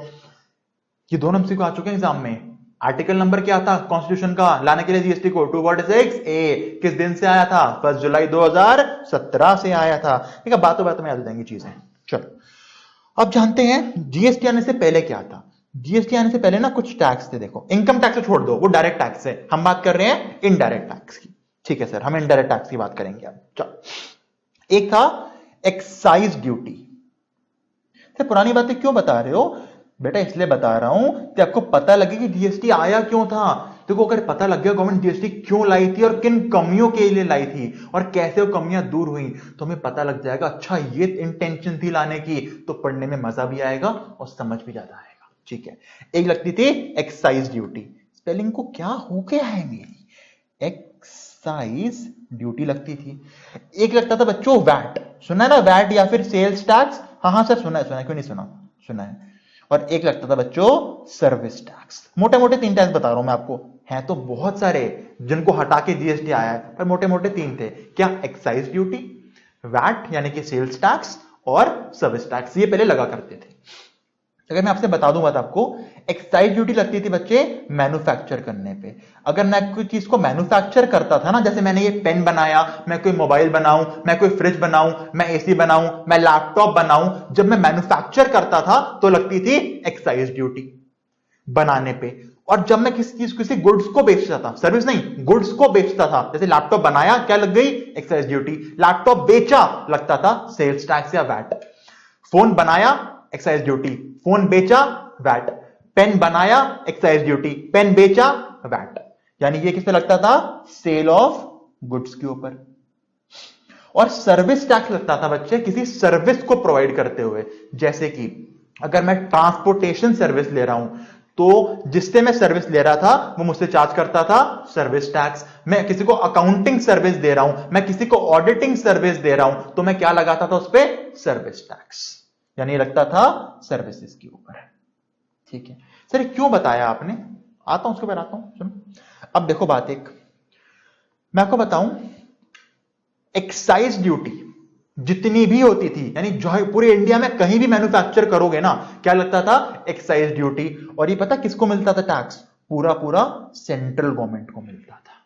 ये दोनों एमसीक्यू आ चुके हैं एग्जाम में। आर्टिकल नंबर क्या था कॉन्स्टिट्यूशन का लाने के लिए जीएसटी को? 246 ए। किस दिन से आया था? 1 जुलाई 2017 से आया था। ठीक है, बातों बातों में याद हो जाएंगी चीजें। चलो अब जानते हैं जीएसटी आने से पहले क्या था। जीएसटी आने से पहले ना कुछ टैक्स थे। देखो, इनकम टैक्स छोड़ दो, वो डायरेक्ट टैक्स है, हम बात कर रहे हैं इनडायरेक्ट टैक्स की। ठीक है सर, हम इनडायरेक्ट टैक्स की बात करेंगे अब। चलो, एक था एक्साइज ड्यूटी। पुरानी बातें क्यों बता रहे हो बेटा? इसलिए बता रहा हूं कि आपको पता लगे कि जीएसटी आया क्यों था। देखो, अगर पता लग गया गवर्नमेंट जीएसटी क्यों लाई थी और किन कमियों के लिए लाई थी और कैसे वो कमियां दूर हुई, तो हमें पता लग जाएगा अच्छा ये इंटेंशन थी लाने की, तो पढ़ने में मजा भी आएगा और समझ भी ज्यादा आएगा। ठीक है, एक लगती थी एक्साइज ड्यूटी। स्पेलिंग को क्या हो गया है मेरी? एक्साइज ड्यूटी लगती थी। एक लगता था बच्चों वैट, सुना है ना? वैट या फिर सेल्स टैक्स। हाँ सर सुना है, क्यों नहीं सुना? सुना है। और एक लगता था बच्चों सर्विस टैक्स। मोटे मोटे 3 टैक्स बता रहा हूं मैं आपको, हैं तो बहुत सारे जिनको हटा के जीएसटी आया है, पर मोटे मोटे 3 थे। क्या? एक्साइज ड्यूटी, वैट यानी कि सेल्स टैक्स और सर्विस टैक्स, ये पहले लगा करते थे। अगर मैं आपसे बता दूं बात आपको, एक्साइज ड्यूटी लगती थी बच्चे मैन्युफैक्चर करने पे। अगर मैं कोई चीज को मैन्युफैक्चर करता था ना, जैसे मैंने ये पेन बनाया, मैं कोई मोबाइल बनाऊं, मैं कोई फ्रिज बनाऊं, मैं एसी बनाऊं, मैं लैपटॉप बनाऊं, जब मैं मैन्युफैक्चर करता था तो लगती थी एक्साइज ड्यूटी बनाने पे। और जब मैं किसी गुड्स को बेचता था, सर्विस नहीं, गुड्स को बेचता था, जैसे लैपटॉप बनाया, क्या लग गई? Excise duty. लैपटॉप बेचा, लगता था सेल्स टैक्स या वैट। फोन बनाया, एक्साइज ड्यूटी। फोन बेचा, वैट। पेन बनाया, एक्साइज ड्यूटी। पेन बेचा, वैट। यानी ये किस पे लगता था? सेल ऑफ गुड्स के ऊपर। और सर्विस टैक्स लगता था बच्चे किसी सर्विस को प्रोवाइड करते हुए, जैसे कि अगर मैं ट्रांसपोर्टेशन सर्विस ले रहा हूं तो जिससे मैं सर्विस ले रहा था वो मुझसे चार्ज करता था सर्विस टैक्स। मैं किसी को अकाउंटिंग सर्विस दे रहा हूं, मैं किसी को ऑडिटिंग सर्विस दे रहा हूं, तो मैं क्या लगाता था उस पर? Service tax. यानी लगता था सर्विसेज के ऊपर। ठीक है सर, क्यों बताया आपने? आता हूं उसके बाद आता हूं। सुनो अब देखो बात एक, मैं आपको बताऊं, एक्साइज ड्यूटी जितनी भी होती थी, यानी जो पूरे इंडिया में कहीं भी मैन्युफैक्चर करोगे ना, क्या लगता था? Excise duty. और ये पता किसको मिलता था टैक्स? पूरा पूरा सेंट्रल गवर्नमेंट को मिलता था।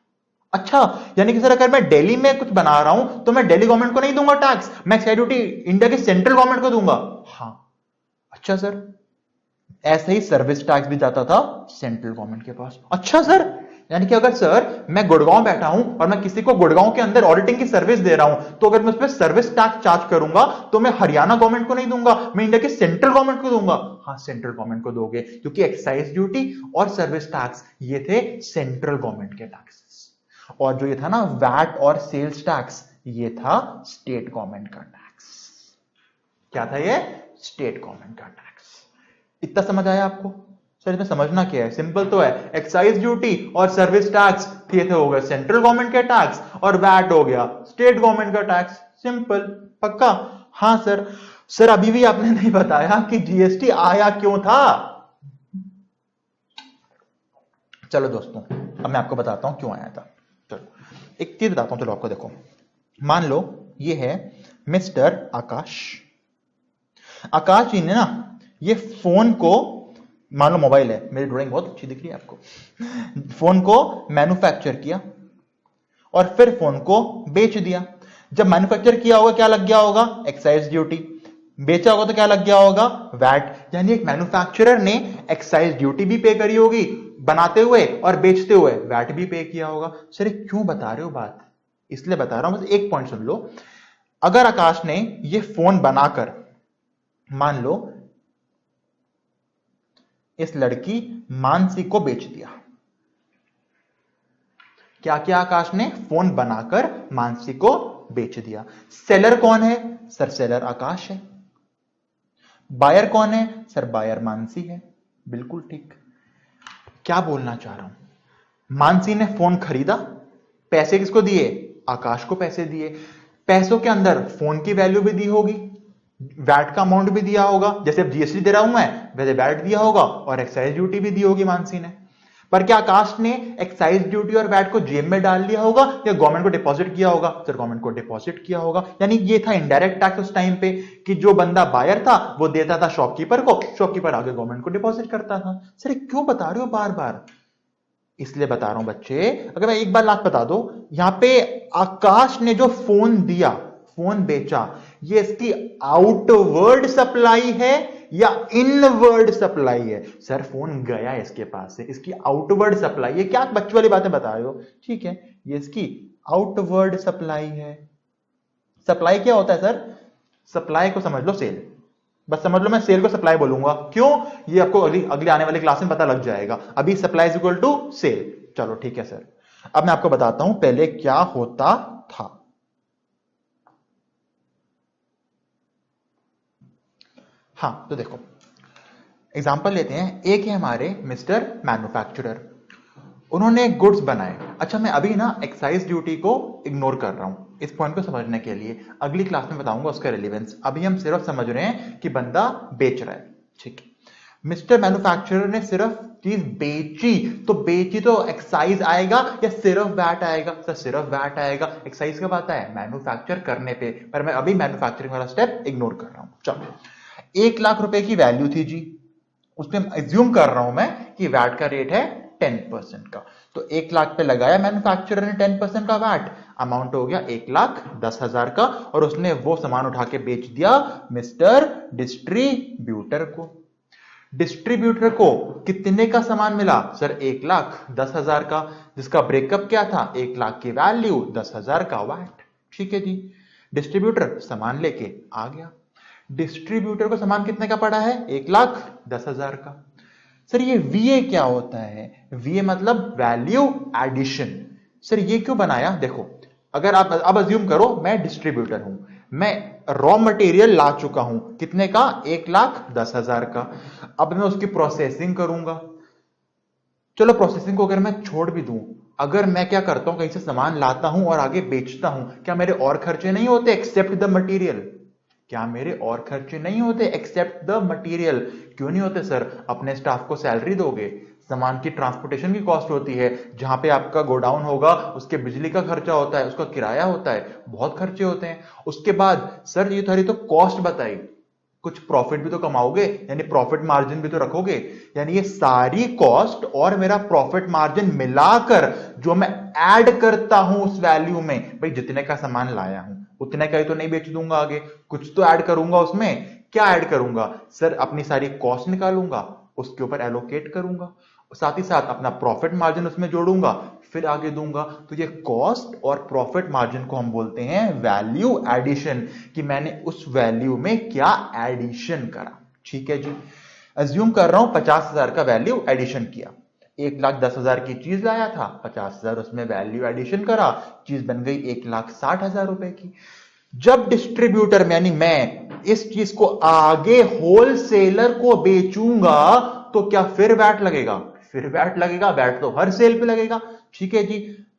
अच्छा, यानी कि सर अगर मैं दिल्ली में कुछ बना रहा हूं तो मैं दिल्ली गवर्नमेंट को नहीं दूंगा टैक्स, मैं एक्साइज ड्यूटी इंडिया के सेंट्रल गवर्नमेंट को दूंगा। हाँ, अच्छा सर, ऐसे ही सर्विस टैक्स भी जाता था सेंट्रल गवर्नमेंट के पास। अच्छा सर, यानी कि अगर सर मैं गुड़गांव बैठा हूं और मैं किसी को गुड़गांव के अंदर ऑडिटिंग की सर्विस दे रहा हूं, तो अगर मैं उस पर सर्विस टैक्स चार्ज करूंगा तो मैं हरियाणा गवर्नमेंट को नहीं दूंगा, मैं इंडिया के सेंट्रल गवर्नमेंट को दूंगा। हाँ, सेंट्रल गवर्नमेंट को दोगे, क्योंकि एक्साइज ड्यूटी और सर्विस टैक्स ये थे सेंट्रल गवर्नमेंट के टैक्सेस, और जो ये था ना वैट और सेल्स टैक्स, ये था स्टेट गवर्नमेंट का टैक्स। क्या था ये? स्टेट गवर्नमेंट का टैक्स। इतना समझ आया आपको? सर इसमें समझना क्या है? सिंपल तो है, एक्साइज ड्यूटी और सर्विस टैक्स ये थे हो गए सेंट्रल गवर्नमेंट के टैक्स, और वैट हो गया स्टेट गवर्नमेंट का टैक्स। सिंपल, पक्का? हाँ सर। सर अभी भी आपने नहीं बताया कि जीएसटी आया क्यों था। चलो दोस्तों, अब मैं आपको बताता हूं क्यों आया था। चलो एक चीज बताता हूं, चलो आपको, देखो मान लो ये है मिस्टर आकाश। आकाश जी ने ना ये फोन को, मान लो मोबाइल है, मेरी ड्राइंग बहुत अच्छी दिख रही है आपको, फोन को मैन्युफैक्चर किया और फिर फोन को बेच दिया। जब मैन्युफैक्चर किया होगा क्या लग गया होगा? Excise duty. बेचा होगा तो क्या लग गया होगा? वैट। यानी एक मैन्युफैक्चरर ने एक्साइज ड्यूटी भी पे करी होगी बनाते हुए, और बेचते हुए वैट भी पे किया होगा। सर क्यों बता रहे हो बात? इसलिए बता रहा हूं, बस एक पॉइंट सुन लो। अगर आकाश ने ये फोन बनाकर, मान लो इस लड़की मानसी को बेच दिया, क्या किया आकाश ने? फोन बनाकर मानसी को बेच दिया। सेलर कौन है? सर सेलर आकाश है। बायर कौन है? सर बायर मानसी है। बिल्कुल ठीक। क्या बोलना चाह रहा हूं? मानसी ने फोन खरीदा, पैसे किसको दिए? आकाश को पैसे दिए। पैसों के अंदर फोन की वैल्यू भी दी होगी, वैट का अमाउंट भी दिया होगा, जैसे अब जीएसटी दे रहा हूं मैं, वैसे वैट दिया होगा, और एक्साइज ड्यूटी भी दी होगी मानसी ने। पर क्या आकाश ने एक्साइज ड्यूटी और वैट को जेब में डाल लिया होगा या गवर्नमेंट को डिपॉजिट किया होगा? सर गवर्नमेंट को डिपॉजिट किया होगा। यानी ये था इनडायरेक्ट टैक्स उस टाइम पे, कि जो बंदा बायर था वो देता था शॉपकीपर को, शॉपकीपर आगे गवर्नमेंट को डिपॉजिट करता था। सर क्यों बता रहे हो बार बार? इसलिए बता रहा हूं बच्चे, अगर मैं एक बार बात बता दो, यहां पे आकाश ने जो फोन दिया, फोन बेचा, ये इसकी आउटवर्ड सप्लाई है या इनवर्ड सप्लाई है? सर फोन गया इसके पास से, इसकी आउटवर्ड सप्लाई है। क्या बच्चों वाली बातें बता रहे हो? ठीक है, ये इसकी आउटवर्ड सप्लाई है। सप्लाई क्या होता है सर? सप्लाई को समझ लो सेल, बस समझ लो मैं सेल को सप्लाई बोलूंगा। क्यों? ये आपको अगली आने वाली क्लास में पता लग जाएगा। अभी supply is equal to sale. चलो ठीक है सर, अब मैं आपको बताता हूं पहले क्या होता था। हाँ तो देखो एग्जांपल लेते हैं, एक है हमारे मिस्टर मैन्युफैक्चरर, उन्होंने गुड्स बनाए। अच्छा मैं अभी ना एक्साइज ड्यूटी को इग्नोर कर रहा हूं इस पॉइंट को समझने के लिए, अगली क्लास में बताऊंगा उसका रिलेवेंस। अभी हम सिर्फ समझ रहे हैं कि बंदा बेच रहा है। ठीक है, मिस्टर मैन्युफैक्चरर ने सिर्फ चीज बेची, तो बेची तो एक्साइज आएगा या सिर्फ वैट आएगा? सर सिर्फ वैट आएगा। एक्साइज कब आता है? मैन्युफैक्चर करने पे, पर मैं अभी मैन्युफैक्चरिंग वाला स्टेप इग्नोर कर रहा हूं। चलो 1 लाख रुपए की वैल्यू थी जी, उसमें एज्यूम कर रहा हूं मैं कि वैट का रेट है 10% का, तो 1 लाख पे लगाया मैन्युफैक्चरर ने 10% का वैट, अमाउंट हो गया 1,10,000 का, और उसने वो सामान उठा के बेच दिया मिस्टर डिस्ट्रीब्यूटर को। डिस्ट्रीब्यूटर को कितने का सामान मिला? सर 1,10,000 का, जिसका ब्रेकअप क्या था? 1,00,000 की वैल्यू, 10,000 का वैट। ठीक है जी, डिस्ट्रीब्यूटर सामान लेके आ गया। डिस्ट्रीब्यूटर को सामान कितने का पड़ा है? 1,10,000 का। सर ये VA क्या होता है? VA मतलब वैल्यू एडिशन। सर ये क्यों बनाया? देखो, अगर आप अब अज्यूम करो मैं डिस्ट्रीब्यूटर हूं, मैं रॉ मटेरियल ला चुका हूं, कितने का? 1,10,000 का। अब मैं उसकी प्रोसेसिंग करूंगा। चलो प्रोसेसिंग को अगर मैं छोड़ भी दूं, अगर मैं क्या करता हूं, कहीं से सामान लाता हूं और आगे बेचता हूं, क्या मेरे और खर्चे नहीं होते एक्सेप्ट द मटेरियल? क्या मेरे और खर्चे नहीं होते एक्सेप्ट द मटेरियल? क्यों नहीं होते सर? अपने स्टाफ को सैलरी दोगे, सामान की ट्रांसपोर्टेशन की कॉस्ट होती है, जहां पे आपका गोडाउन होगा उसके बिजली का खर्चा होता है, उसका किराया होता है, बहुत खर्चे होते हैं। उसके बाद सर ये थारी तो कॉस्ट बताई, कुछ प्रॉफिट भी तो कमाओगे, यानी प्रॉफिट मार्जिन भी तो रखोगे, यानी ये सारी कॉस्ट और मेरा प्रॉफिट मार्जिन मिलाकर जो मैं ऐड करता हूं उस वैल्यू में, भाई जितने का सामान लाया हूं उतने का ही तो नहीं बेच दूंगा, आगे कुछ तो ऐड करूंगा उसमें। क्या ऐड करूंगा? सर अपनी सारी कॉस्ट निकालूंगा, उसके ऊपर एलोकेट करूंगा, साथ ही साथ अपना प्रॉफिट मार्जिन उसमें जोड़ूंगा, फिर आगे दूंगा। तो ये कॉस्ट और प्रॉफिट मार्जिन को हम बोलते हैं वैल्यू एडिशन, कि मैंने उस वैल्यू में क्या एडिशन करा। ठीक है जी, अज्यूम कर रहा हूं 50,000 का वैल्यू एडिशन किया, 1,10,000 की चीज लाया था, 50,000 उसमें वैल्यू एडिशन करा, चीज बन गई 1,60,000 रुपए की। जब डिस्ट्रीब्यूटर में यानी मैं इस चीज को आगे होलसेलर को बेचूंगा तो क्या फिर वैट लगेगा? फिर वैट लगेगा, वैट तो हर सेल पे लगेगा। ठीक है जी,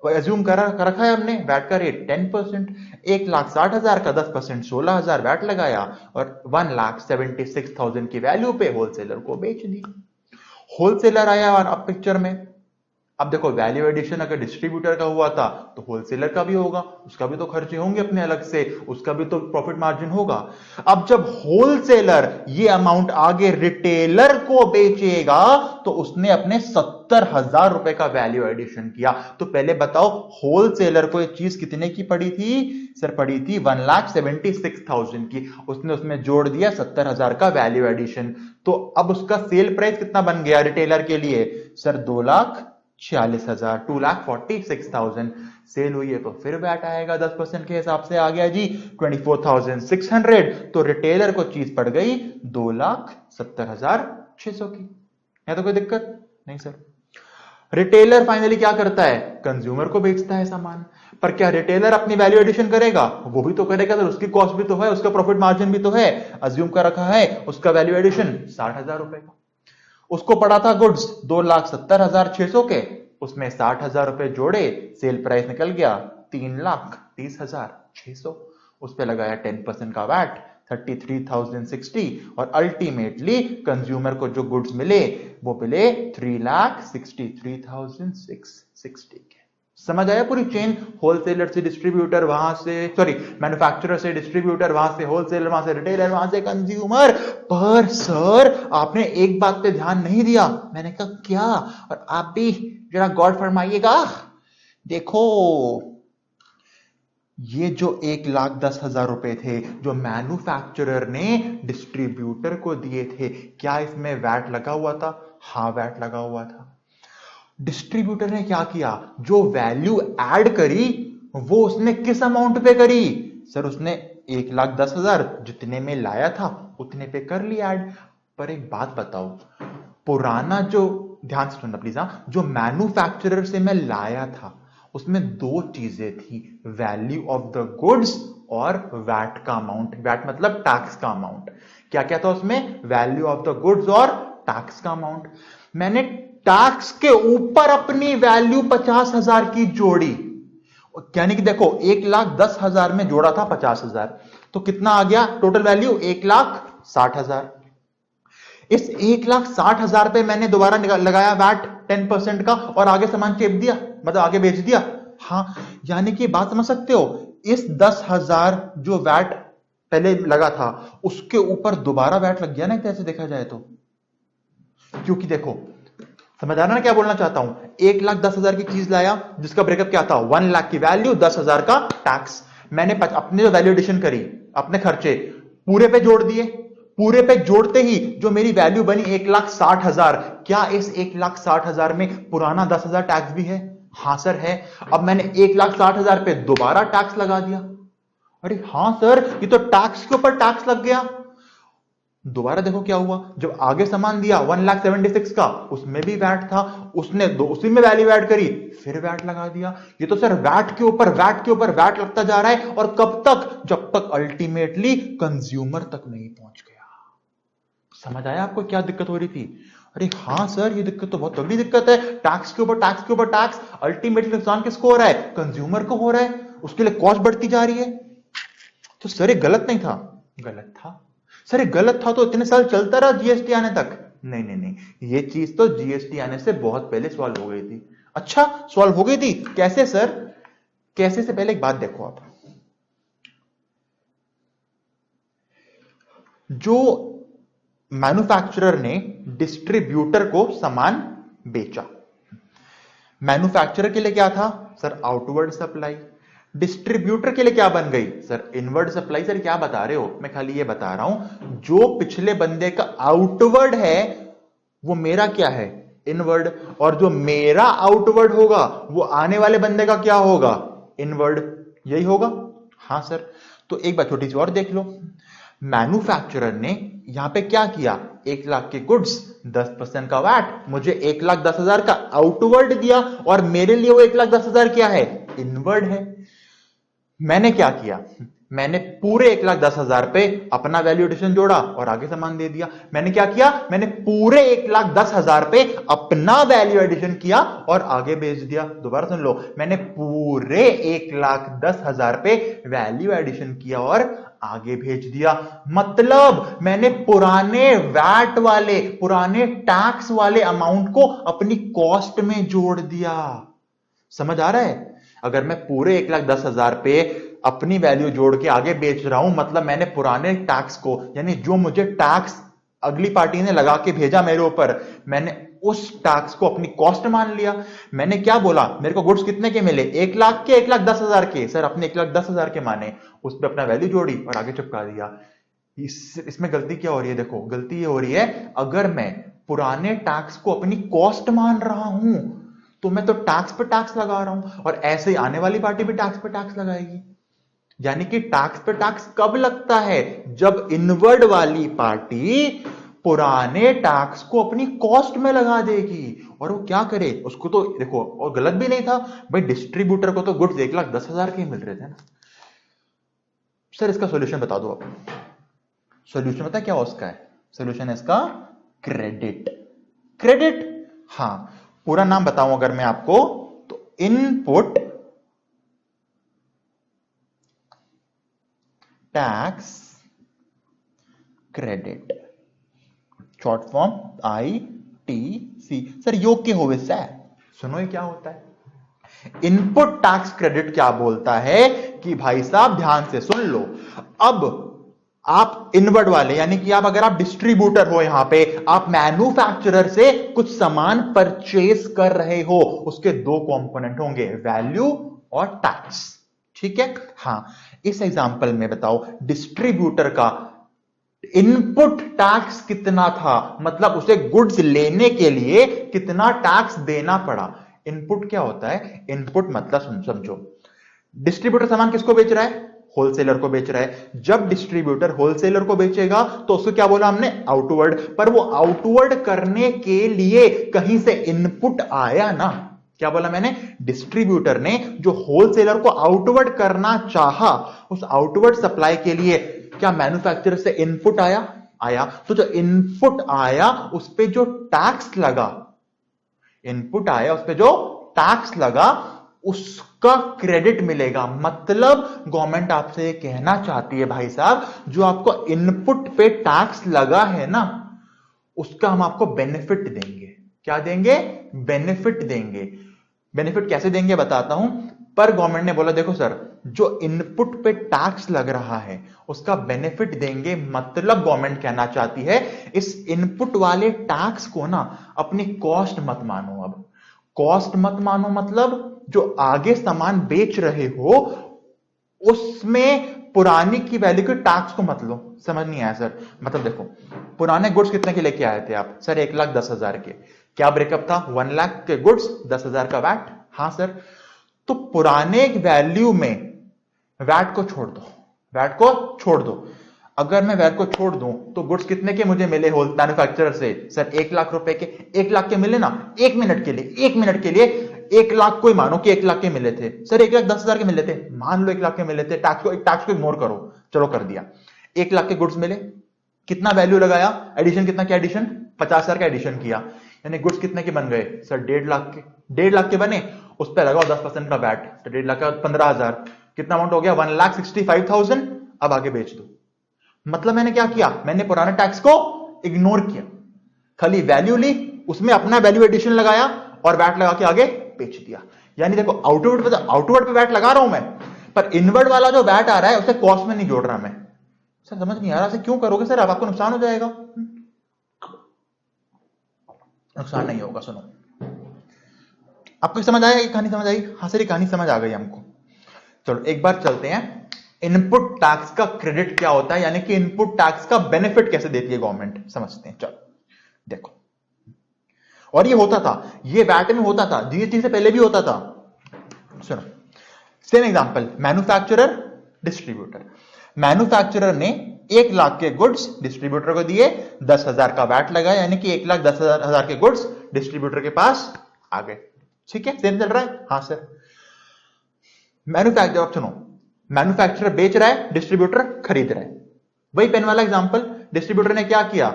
एज्यूम कर रखा है हमने वैट का रेट 10%, 1,60,000 का 10% 16,000 वैट लगाया और 1,76,000 की वैल्यू पे होलसेलर को बेच दी। होलसेलर आया और अब पिक्चर में, अब देखो वैल्यू एडिशन अगर डिस्ट्रीब्यूटर का हुआ था तो होलसेलर का भी होगा, उसका भी तो खर्चे होंगे अपने अलग से, उसका भी तो प्रॉफिट मार्जिन होगा। अब जब होलसेलर ये अमाउंट आगे रिटेलर को बेचेगा तो उसने अपने 70,000 रुपए का वैल्यू एडिशन किया। तो पहले बताओ होलसेलर को ये चीज कितने की पड़ी थी? सर पड़ी थी 1,76,000 की, उसने उसमें जोड़ दिया 70,000 का वैल्यू एडिशन। तो अब उसका सेल प्राइस कितना बन गया रिटेलर के लिए? सर 2,46,000, 2,46,000 सेल हुई है तो फिर वैट आएगा 10% के हिसाब से आ गया जी 24,600। तो रिटेलर को चीज पड़ गई 2,70,600 की। है तो कोई दिक्कत नहीं सर। रिटेलर फाइनली क्या करता है? कंज्यूमर को बेचता है सामान, पर क्या रिटेलर अपनी वैल्यू एडिशन करेगा? वो भी तो करेगा सर, उसकी कॉस्ट भी तो है, उसका प्रॉफिट मार्जिन भी तो है। अज्यूम कर रखा है उसका वैल्यू एडिशन 60,000 रुपए का, उसको पड़ा था गुड्स 2,70,600 के, उसमें 60,000 रुपए जोड़े, सेल प्राइस निकल गया 3,30,600, उस पे लगाया 10% का वैट 33,060 और अल्टीमेटली कंज्यूमर को जो गुड्स मिले वो मिले 3,63,660 के। समझ आया पूरी चेन? होलसेलर से डिस्ट्रीब्यूटर, वहां से सॉरी मैन्युफैक्चरर से डिस्ट्रीब्यूटर, वहां से होलसेलर, वहां से रिटेलर, वहां से कंज्यूमर। पर सर आपने एक बात पे ध्यान नहीं दिया। मैंने कहा क्या? और आप भी जरा गौर फरमाइएगा। देखो ये जो 1,10,000 रुपए थे जो मैन्युफैक्चरर ने डिस्ट्रीब्यूटर को दिए थे, क्या इसमें वैट लगा हुआ था? हाँ वैट लगा हुआ था। डिस्ट्रीब्यूटर ने क्या किया? जो वैल्यू ऐड करी वो उसने किस अमाउंट पे करी? सर उसने 1,10,000 जितने में लाया था उतने पे कर लिया ऐड। पर एक बात बताओ, पुराना जो, ध्यान से सुनना प्लीज, जो मैन्युफैक्चरर से मैं लाया था उसमें दो चीजें थी, वैल्यू ऑफ द गुड्स और वैट का अमाउंट। वैट मतलब टैक्स का अमाउंट। क्या क्या था उसमें? वैल्यू ऑफ द गुड्स और टैक्स का अमाउंट। मैंने टैक्स के ऊपर अपनी वैल्यू 50,000 की जोड़ी, यानी कि देखो 1,10,000 में जोड़ा था 50,000, तो कितना आ गया टोटल वैल्यू? 1,60,000। इस 1,60,000 पे मैंने दोबारा लगाया वैट 10% का और आगे सामान चेप दिया, मतलब आगे बेच दिया। हाँ, यानी कि बात समझ सकते हो, इस 10,000 जो वैट पहले लगा था उसके ऊपर दोबारा वैट लग गया ना, कैसे देखा जाए तो। क्योंकि देखो समझ आ रहा ना क्या बोलना चाहता हूं? 1,10,000 की चीज लाया जिसका ब्रेकअप क्या था? 1,00,000 की वैल्यू, 10,000 का टैक्स। मैंने अपने जो वैल्यू एडिशन करी, अपने खर्चे पूरे पे जोड़ दिए, पूरे पे जोड़ते ही जो मेरी वैल्यू बनी 1,60,000, क्या इस 1,60,000 में पुराना 10,000 टैक्स भी है? हां सर है। अब मैंने 1,60,000 पे दोबारा टैक्स लगा दिया। अरे हां सर, ये तो टैक्स के ऊपर टैक्स लग गया। दोबारा देखो क्या हुआ, जब आगे सामान दिया 1,76,000 का, उसमें भी वैट था, उसने उसी में वैल्यू ऐड करी, फिर वैट लगा दिया। ये तो सर वैट के ऊपर वैट के ऊपर वैट लगता जा रहा है, और कब तक? जब तक अल्टीमेटली कंज्यूमर तक नहीं पहुंच गया। समझ आया आपको क्या दिक्कत हो रही थी? अरे हां सर, ये दिक्कत तो बहुत तगड़ी दिक्कत है। टैक्स के ऊपर टैक्स के ऊपर टैक्स, अल्टीमेटली नुकसान किसको हो रहा है? कंज्यूमर को हो रहा है, उसके लिए कॉस्ट बढ़ती जा रही है। तो सर ये गलत नहीं था? गलत था सर। ये गलत था तो इतने साल चलता रहा जीएसटी आने तक? नहीं नहीं नहीं, ये चीज तो जीएसटी आने से बहुत पहले सॉल्व हो गई थी। अच्छा, सॉल्व हो गई थी? कैसे सर? कैसे से पहले एक बात देखो आप, जो मैन्युफैक्चरर ने डिस्ट्रीब्यूटर को सामान बेचा, मैन्युफैक्चरर के लिए क्या था सर? Outward supply. डिस्ट्रीब्यूटर के लिए क्या बन गई सर? Inward supply. सर क्या बता रहे हो? मैं खाली ये बता रहा हूं, जो पिछले बंदे का आउटवर्ड है वो मेरा क्या है? इनवर्ड। और जो मेरा आउटवर्ड होगा वो आने वाले बंदे का क्या होगा? इनवर्ड। यही होगा? हां सर। तो एक बात छोटी सी और देख लो, मैन्युफैक्चरर ने यहां पे क्या किया? 1,00,000 के गुड्स, 10% का वैट, मुझे 1,10,000 का आउटवर्ड दिया, और मेरे लिए वो 1,10,000 क्या है? इनवर्ड है। मैंने क्या किया? मैंने पूरे 1,10,000 पे अपना वैल्यू एडिशन जोड़ा और आगे सामान दे दिया। मैंने क्या किया? मैंने पूरे 1,10,000 पे अपना वैल्यू एडिशन किया और आगे भेज दिया। दोबारा सुन लो, मैंने पूरे 1,10,000 पे वैल्यू एडिशन किया और आगे भेज दिया। मतलब मैंने पुराने वैट वाले, पुराने टैक्स वाले अमाउंट को अपनी कॉस्ट में जोड़ दिया। समझ आ रहा है? अगर मैं पूरे 1,10,000 पे अपनी वैल्यू जोड़ के आगे बेच रहा हूं, मतलब मैंने पुराने टैक्स को, यानी जो मुझे टैक्स अगली पार्टी ने लगा के भेजा मेरे ऊपर, मैंने उस टैक्स को अपनी कॉस्ट मान लिया। मैंने क्या बोला? मेरे को गुड्स कितने के मिले? 1,00,000 के, 1,10,000 के। सर अपने 1,10,000 के माने, उस पर अपना वैल्यू जोड़ी और आगे चिपका दिया। इसमें गलती क्या हो रही है? देखो, गलती ये हो रही है, अगर मैं पुराने टैक्स को अपनी कॉस्ट मान रहा हूं तो मैं तो टैक्स पे टैक्स लगा रहा हूं, और ऐसे ही आने वाली पार्टी भी टैक्स पे टैक्स लगाएगी। यानी कि टैक्स पे टैक्स कब लगता है? जब इनवर्ड वाली पार्टी पुराने टैक्स को अपनी कॉस्ट में लगा देगी। और वो क्या करे? उसको तो देखो, और गलत भी नहीं था भाई, डिस्ट्रीब्यूटर को तो गुड्स 1,10,000 के ही मिल रहे थे ना। सर इसका सॉल्यूशन बता दो आप। सॉल्यूशन पता क्या उसका है? सॉल्यूशन है इसका क्रेडिट। क्रेडिट, हां, पूरा नाम बताऊं अगर मैं आपको, तो input tax credit, short form ITC। Sir योग के होवे से सुनो ये क्या होता है? इनपुट टैक्स क्रेडिट क्या बोलता है कि भाई साहब ध्यान से सुन लो, अब आप इनवर्ड वाले, यानी कि आप अगर आप डिस्ट्रीब्यूटर हो, यहां पे आप मैन्युफैक्चरर से कुछ सामान परचेज कर रहे हो, उसके दो कंपोनेंट होंगे, वैल्यू और टैक्स। ठीक है? हां, इस एग्जांपल में बताओ डिस्ट्रीब्यूटर का इनपुट टैक्स कितना था, मतलब उसे गुड्स लेने के लिए कितना टैक्स देना पड़ा। इनपुट क्या होता है? इनपुट मतलब समझो, डिस्ट्रीब्यूटर सामान किसको बेच रहा है? होलसेलर को बेच रहा है। जब डिस्ट्रीब्यूटर होलसेलर को बेचेगा तो उसको क्या बोला हमने? आउटवर्ड। पर वो आउटवर्ड करने के लिए कहीं से इनपुट आया ना। क्या बोला मैंने? डिस्ट्रीब्यूटर ने जो होलसेलर को आउटवर्ड करना चाहा, उस आउटवर्ड सप्लाई के लिए क्या मैन्युफैक्चरर से इनपुट आया? आया। तो जो इनपुट आया उस पे जो टैक्स लगा, इनपुट आया उस पे जो टैक्स लगा, उसका क्रेडिट मिलेगा। मतलब गवर्नमेंट आपसे ये कहना चाहती है भाई साहब, जो आपको इनपुट पे टैक्स लगा है ना, उसका हम आपको बेनिफिट देंगे। क्या देंगे? बेनिफिट देंगे। बेनिफिट कैसे देंगे बताता हूं। पर गवर्नमेंट ने बोला देखो सर, जो इनपुट पे टैक्स लग रहा है उसका बेनिफिट देंगे। मतलब गवर्नमेंट कहना चाहती है इस इनपुट वाले टैक्स को ना अपनी कॉस्ट मत मानो। अब कॉस्ट मत मानो मतलब जो आगे सामान बेच रहे हो उसमें पुरानी की वैल्यू के टैक्स को मत लो, समझ नहीं आया सर। मतलब देखो, पुराने गुड्स कितने के लेके आए थे आप? सर 1,10,000 के। क्या ब्रेकअप था? 1 लाख के गुड्स, 10,000 का वैट। हाँ सर, तो पुराने वैल्यू में वैट को छोड़ दो, वैट को छोड़ दो। अगर मैं वैट को छोड़ दूं तो गुड्स कितने के मुझे मिले होल मैन्युफैक्चरर से? सर 1 लाख रुपए के। 1 लाख के मिले ना, 1 मिनट के लिए, 1 मिनट के लिए 1 लाख को ही मानो कि 1 लाख के मिले थे। सर 1,10,000 के मिले थे, मान लो 1 लाख के मिले थे, टैक्स को इग्नोर करो, चलो कर दिया। 1 लाख के गुड्स मिले, कितना वैल्यू लगाया? एडिशन कितना किया? एडिशन 50,000 का एडिशन किया, यानी गुड्स कितने के बन गए? सर 1.5 लाख के। 1.5 लाख के बने, उस पर लगाओ 10% का वैट, तो 1.5 लाख का 15,000, कितना अमाउंट हो गया? 1,65,000। अब आगे बेच दो। मतलब मैंने क्या किया? मैंने पुराने टैक्स को इग्नोर किया, खाली वैल्यू ली, उसमें अपना वैल्यू एडिशन लगाया और वैट लगा के आगे बेच दिया। यानी देखो, आउटवर्ड पे वैट लगा रहा हूं मैं, पर इनवर्ड वाला जो वैट आ रहा है उसे कॉस्ट में नहीं जोड़ रहा मैं। सर समझ नहीं आ रहा, क्यों करोगे सर? अब आपको नुकसान हो जाएगा। नुकसान नहीं होगा, सुनो। आपको समझ आया? कहानी समझ आई? हाँ सर, ये कहानी समझ आ गई हमको। चलो एक बार चलते हैं, इनपुट टैक्स का क्रेडिट क्या होता है, यानी कि इनपुट टैक्स का बेनिफिट कैसे देती है गवर्नमेंट, समझते हैं। चलो देखो, और ये होता था, ये वैट में होता था, जीएसटी से पहले भी होता था। सुनो, same example, manufacturer distributor. Manufacturer ने 1 लाख के गुड्स डिस्ट्रीब्यूटर को दिए, 10,000 का वैट लगा, यानी कि 1,10,000 के गुड्स डिस्ट्रीब्यूटर के पास आ गए। ठीक है, सेम चल रहा है? हाँ सर। मैन्युफैक्चरर, अब सुनो, मैन्युफैक्चरर बेच रहा है, डिस्ट्रीब्यूटर खरीद रहा है। वही पेन वाला एग्जांपल, डिस्ट्रीब्यूटर ने क्या किया?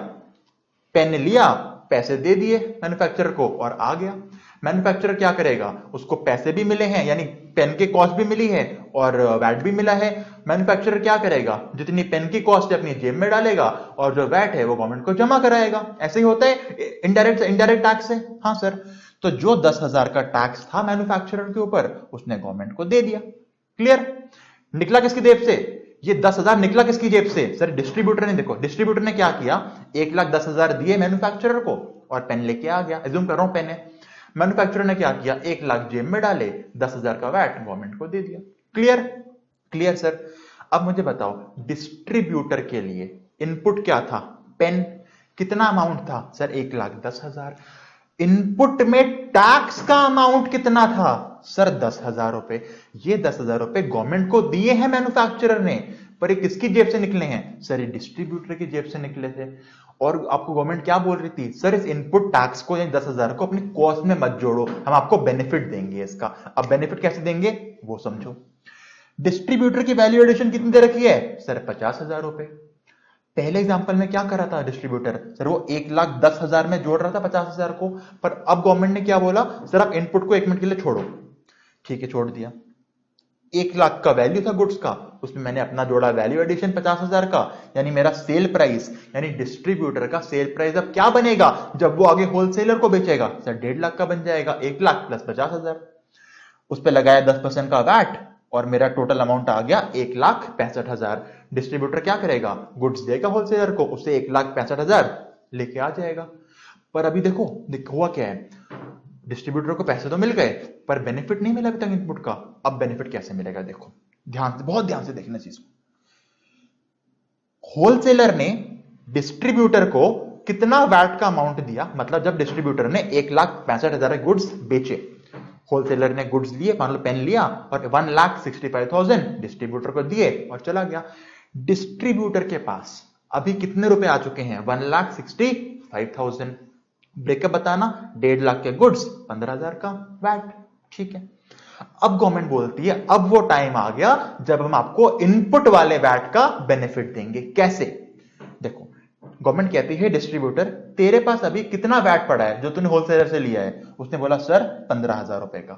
पेन लिया, पैसे दे दिए मैन्युफैक्चरर को और आ गया। मैन्युफैक्चरर क्या करेगा? उसको पैसे भी मिले हैं, यानी पेन की कॉस्ट भी मिली है और वैट भी मिला है। मैन्युफैक्चरर क्या करेगा? जितनी पेन की कॉस्ट है अपनी जेब में डालेगा और जो वैट है वो गवर्नमेंट को जमा कराएगा। ऐसे ही होता है इनडायरेक्ट टैक्स से। हाँ सर, तो जो 10,000 का टैक्स था मैन्युफैक्चरर के ऊपर, उसने गवर्नमेंट को दे दिया। क्लियर? निकला किसकी जेब से? ये 10,000 निकला किसकी जेब से? सर डिस्ट्रीब्यूटर ने। देखो, डिस्ट्रीब्यूटर ने क्या किया? 1,10,000 दिए मैन्युफैक्चरर को और पेन लेके आ गया। एज्यूम कर रहा हूं पेन है। मैन्युफैक्चरर ने क्या किया? 1 लाख जेब में डाले, 10,000 का वैट गवर्नमेंट को दे दिया। क्लियर? Clear sir. अब मुझे बताओ, डिस्ट्रीब्यूटर के लिए इनपुट क्या था? पेन। कितना अमाउंट था? सर 1,10,000। इनपुट में टैक्स का अमाउंट कितना था? सर 10,000 रुपए। ये 10,000 रुपए गवर्नमेंट को दिए हैं मैन्युफैक्चरर ने, पर ये किसकी जेब से निकले हैं? सर ये डिस्ट्रीब्यूटर की जेब से निकले थे। और आपको गवर्नमेंट क्या बोल रही थी? सर इस इनपुट टैक्स को, यानी 10,000 को अपनी कॉस्ट में मत जोड़ो, हम आपको बेनिफिट देंगे इसका। अब बेनिफिट कैसे देंगे वो समझो। डिस्ट्रीब्यूटर की वैल्यू एडिशन कितनी दे रखी है? सर 50,000 रुपए। पहले एग्जांपल में क्या कर रहा था डिस्ट्रीब्यूटर? सर वो 1,10,000 में जोड़ रहा था 50,000 को, पर अब गवर्नमेंट ने क्या बोला? सर आप इनपुट को 1 मिनट के लिए छोड़ो। ठीक है, छोड़ दिया। 1 लाख का वैल्यू था गुड्स का, उसमें मैंने अपना जोड़ा वैल्यू एडिशन 50,000 का, यानी मेरा सेल प्राइस, यानी डिस्ट्रीब्यूटर का सेल प्राइस अब क्या बनेगा जब वो आगे होलसेलर को बेचेगा? सर 1.5 लाख का बन जाएगा। 1 लाख प्लस 50,000, उस पर लगाया 10% का वैट और मेरा टोटल अमाउंट आ गया 1,65,000। डिस्ट्रीब्यूटर क्या करेगा? गुड्स देगा होलसेलर को, उसे 1,65,000 लेके आ जाएगा। पर अभी देखो हुआ क्या है, डिस्ट्रीब्यूटर को पैसे तो मिल गए पर बेनिफिट नहीं मिला अभी तक इनपुट का। अब बेनिफिट कैसे मिलेगा? देखो ध्यान से, बहुत ध्यान से देखना चीज को। होलसेलर ने डिस्ट्रीब्यूटर को कितना वैट का अमाउंट दिया? मतलब जब डिस्ट्रीब्यूटर ने 1,65,000 गुड्स बेचे, होलसेलर ने गुड्स लिए, मान लो पेन लिया और 1,65,000 डिस्ट्रीब्यूटर को दिए और चला गया। डिस्ट्रीब्यूटर के पास अभी कितने रुपए आ चुके हैं? 1,65,000। ब्रेकअप बताना, 1.5 लाख के गुड्स, 15,000 का वैट। ठीक है, अब गवर्नमेंट बोलती है अब वो टाइम आ गया जब हम आपको इनपुट वाले वैट का बेनिफिट देंगे। कैसे? देखो, गवर्नमेंट कहती है डिस्ट्रीब्यूटर तेरे पास अभी कितना वैट पड़ा है जो तूने होलसेलर से लिया है? उसने बोला सर 15,000 रुपए का।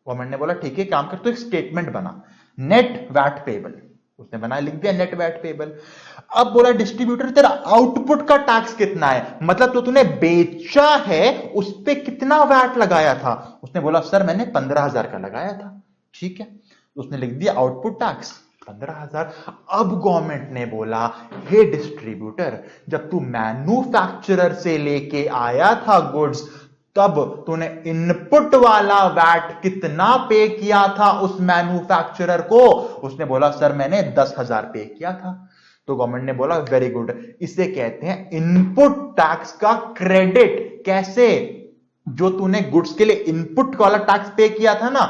गवर्नमेंट ने बोला ठीक है, काम कर, तो एक स्टेटमेंट बना, नेट वैट पेबल। उसने बनाया, लिख दिया नेट वैट पेबल। अब बोला डिस्ट्रीब्यूटर तेरा आउटपुट का टैक्स कितना है, मतलब तो तूने बेचा है उस पे कितना वैट लगाया था? उसने बोला सर मैंने 15,000 का लगाया था। ठीक है, उसने लिख दिया आउटपुट टैक्स 15,000। अब गवर्नमेंट ने बोला हे डिस्ट्रीब्यूटर, जब तू मैन्युफैक्चरर से लेके आया था गुड्स तब तूने इनपुट वाला वैट कितना पे किया था उस मैन्युफैक्चरर को? उसने बोला सर मैंने 10,000 पे किया था। तो गवर्नमेंट ने बोला वेरी गुड, इसे कहते हैं इनपुट टैक्स का क्रेडिट। कैसे? जो तूने गुड्स के लिए इनपुट वाला टैक्स पे किया था ना,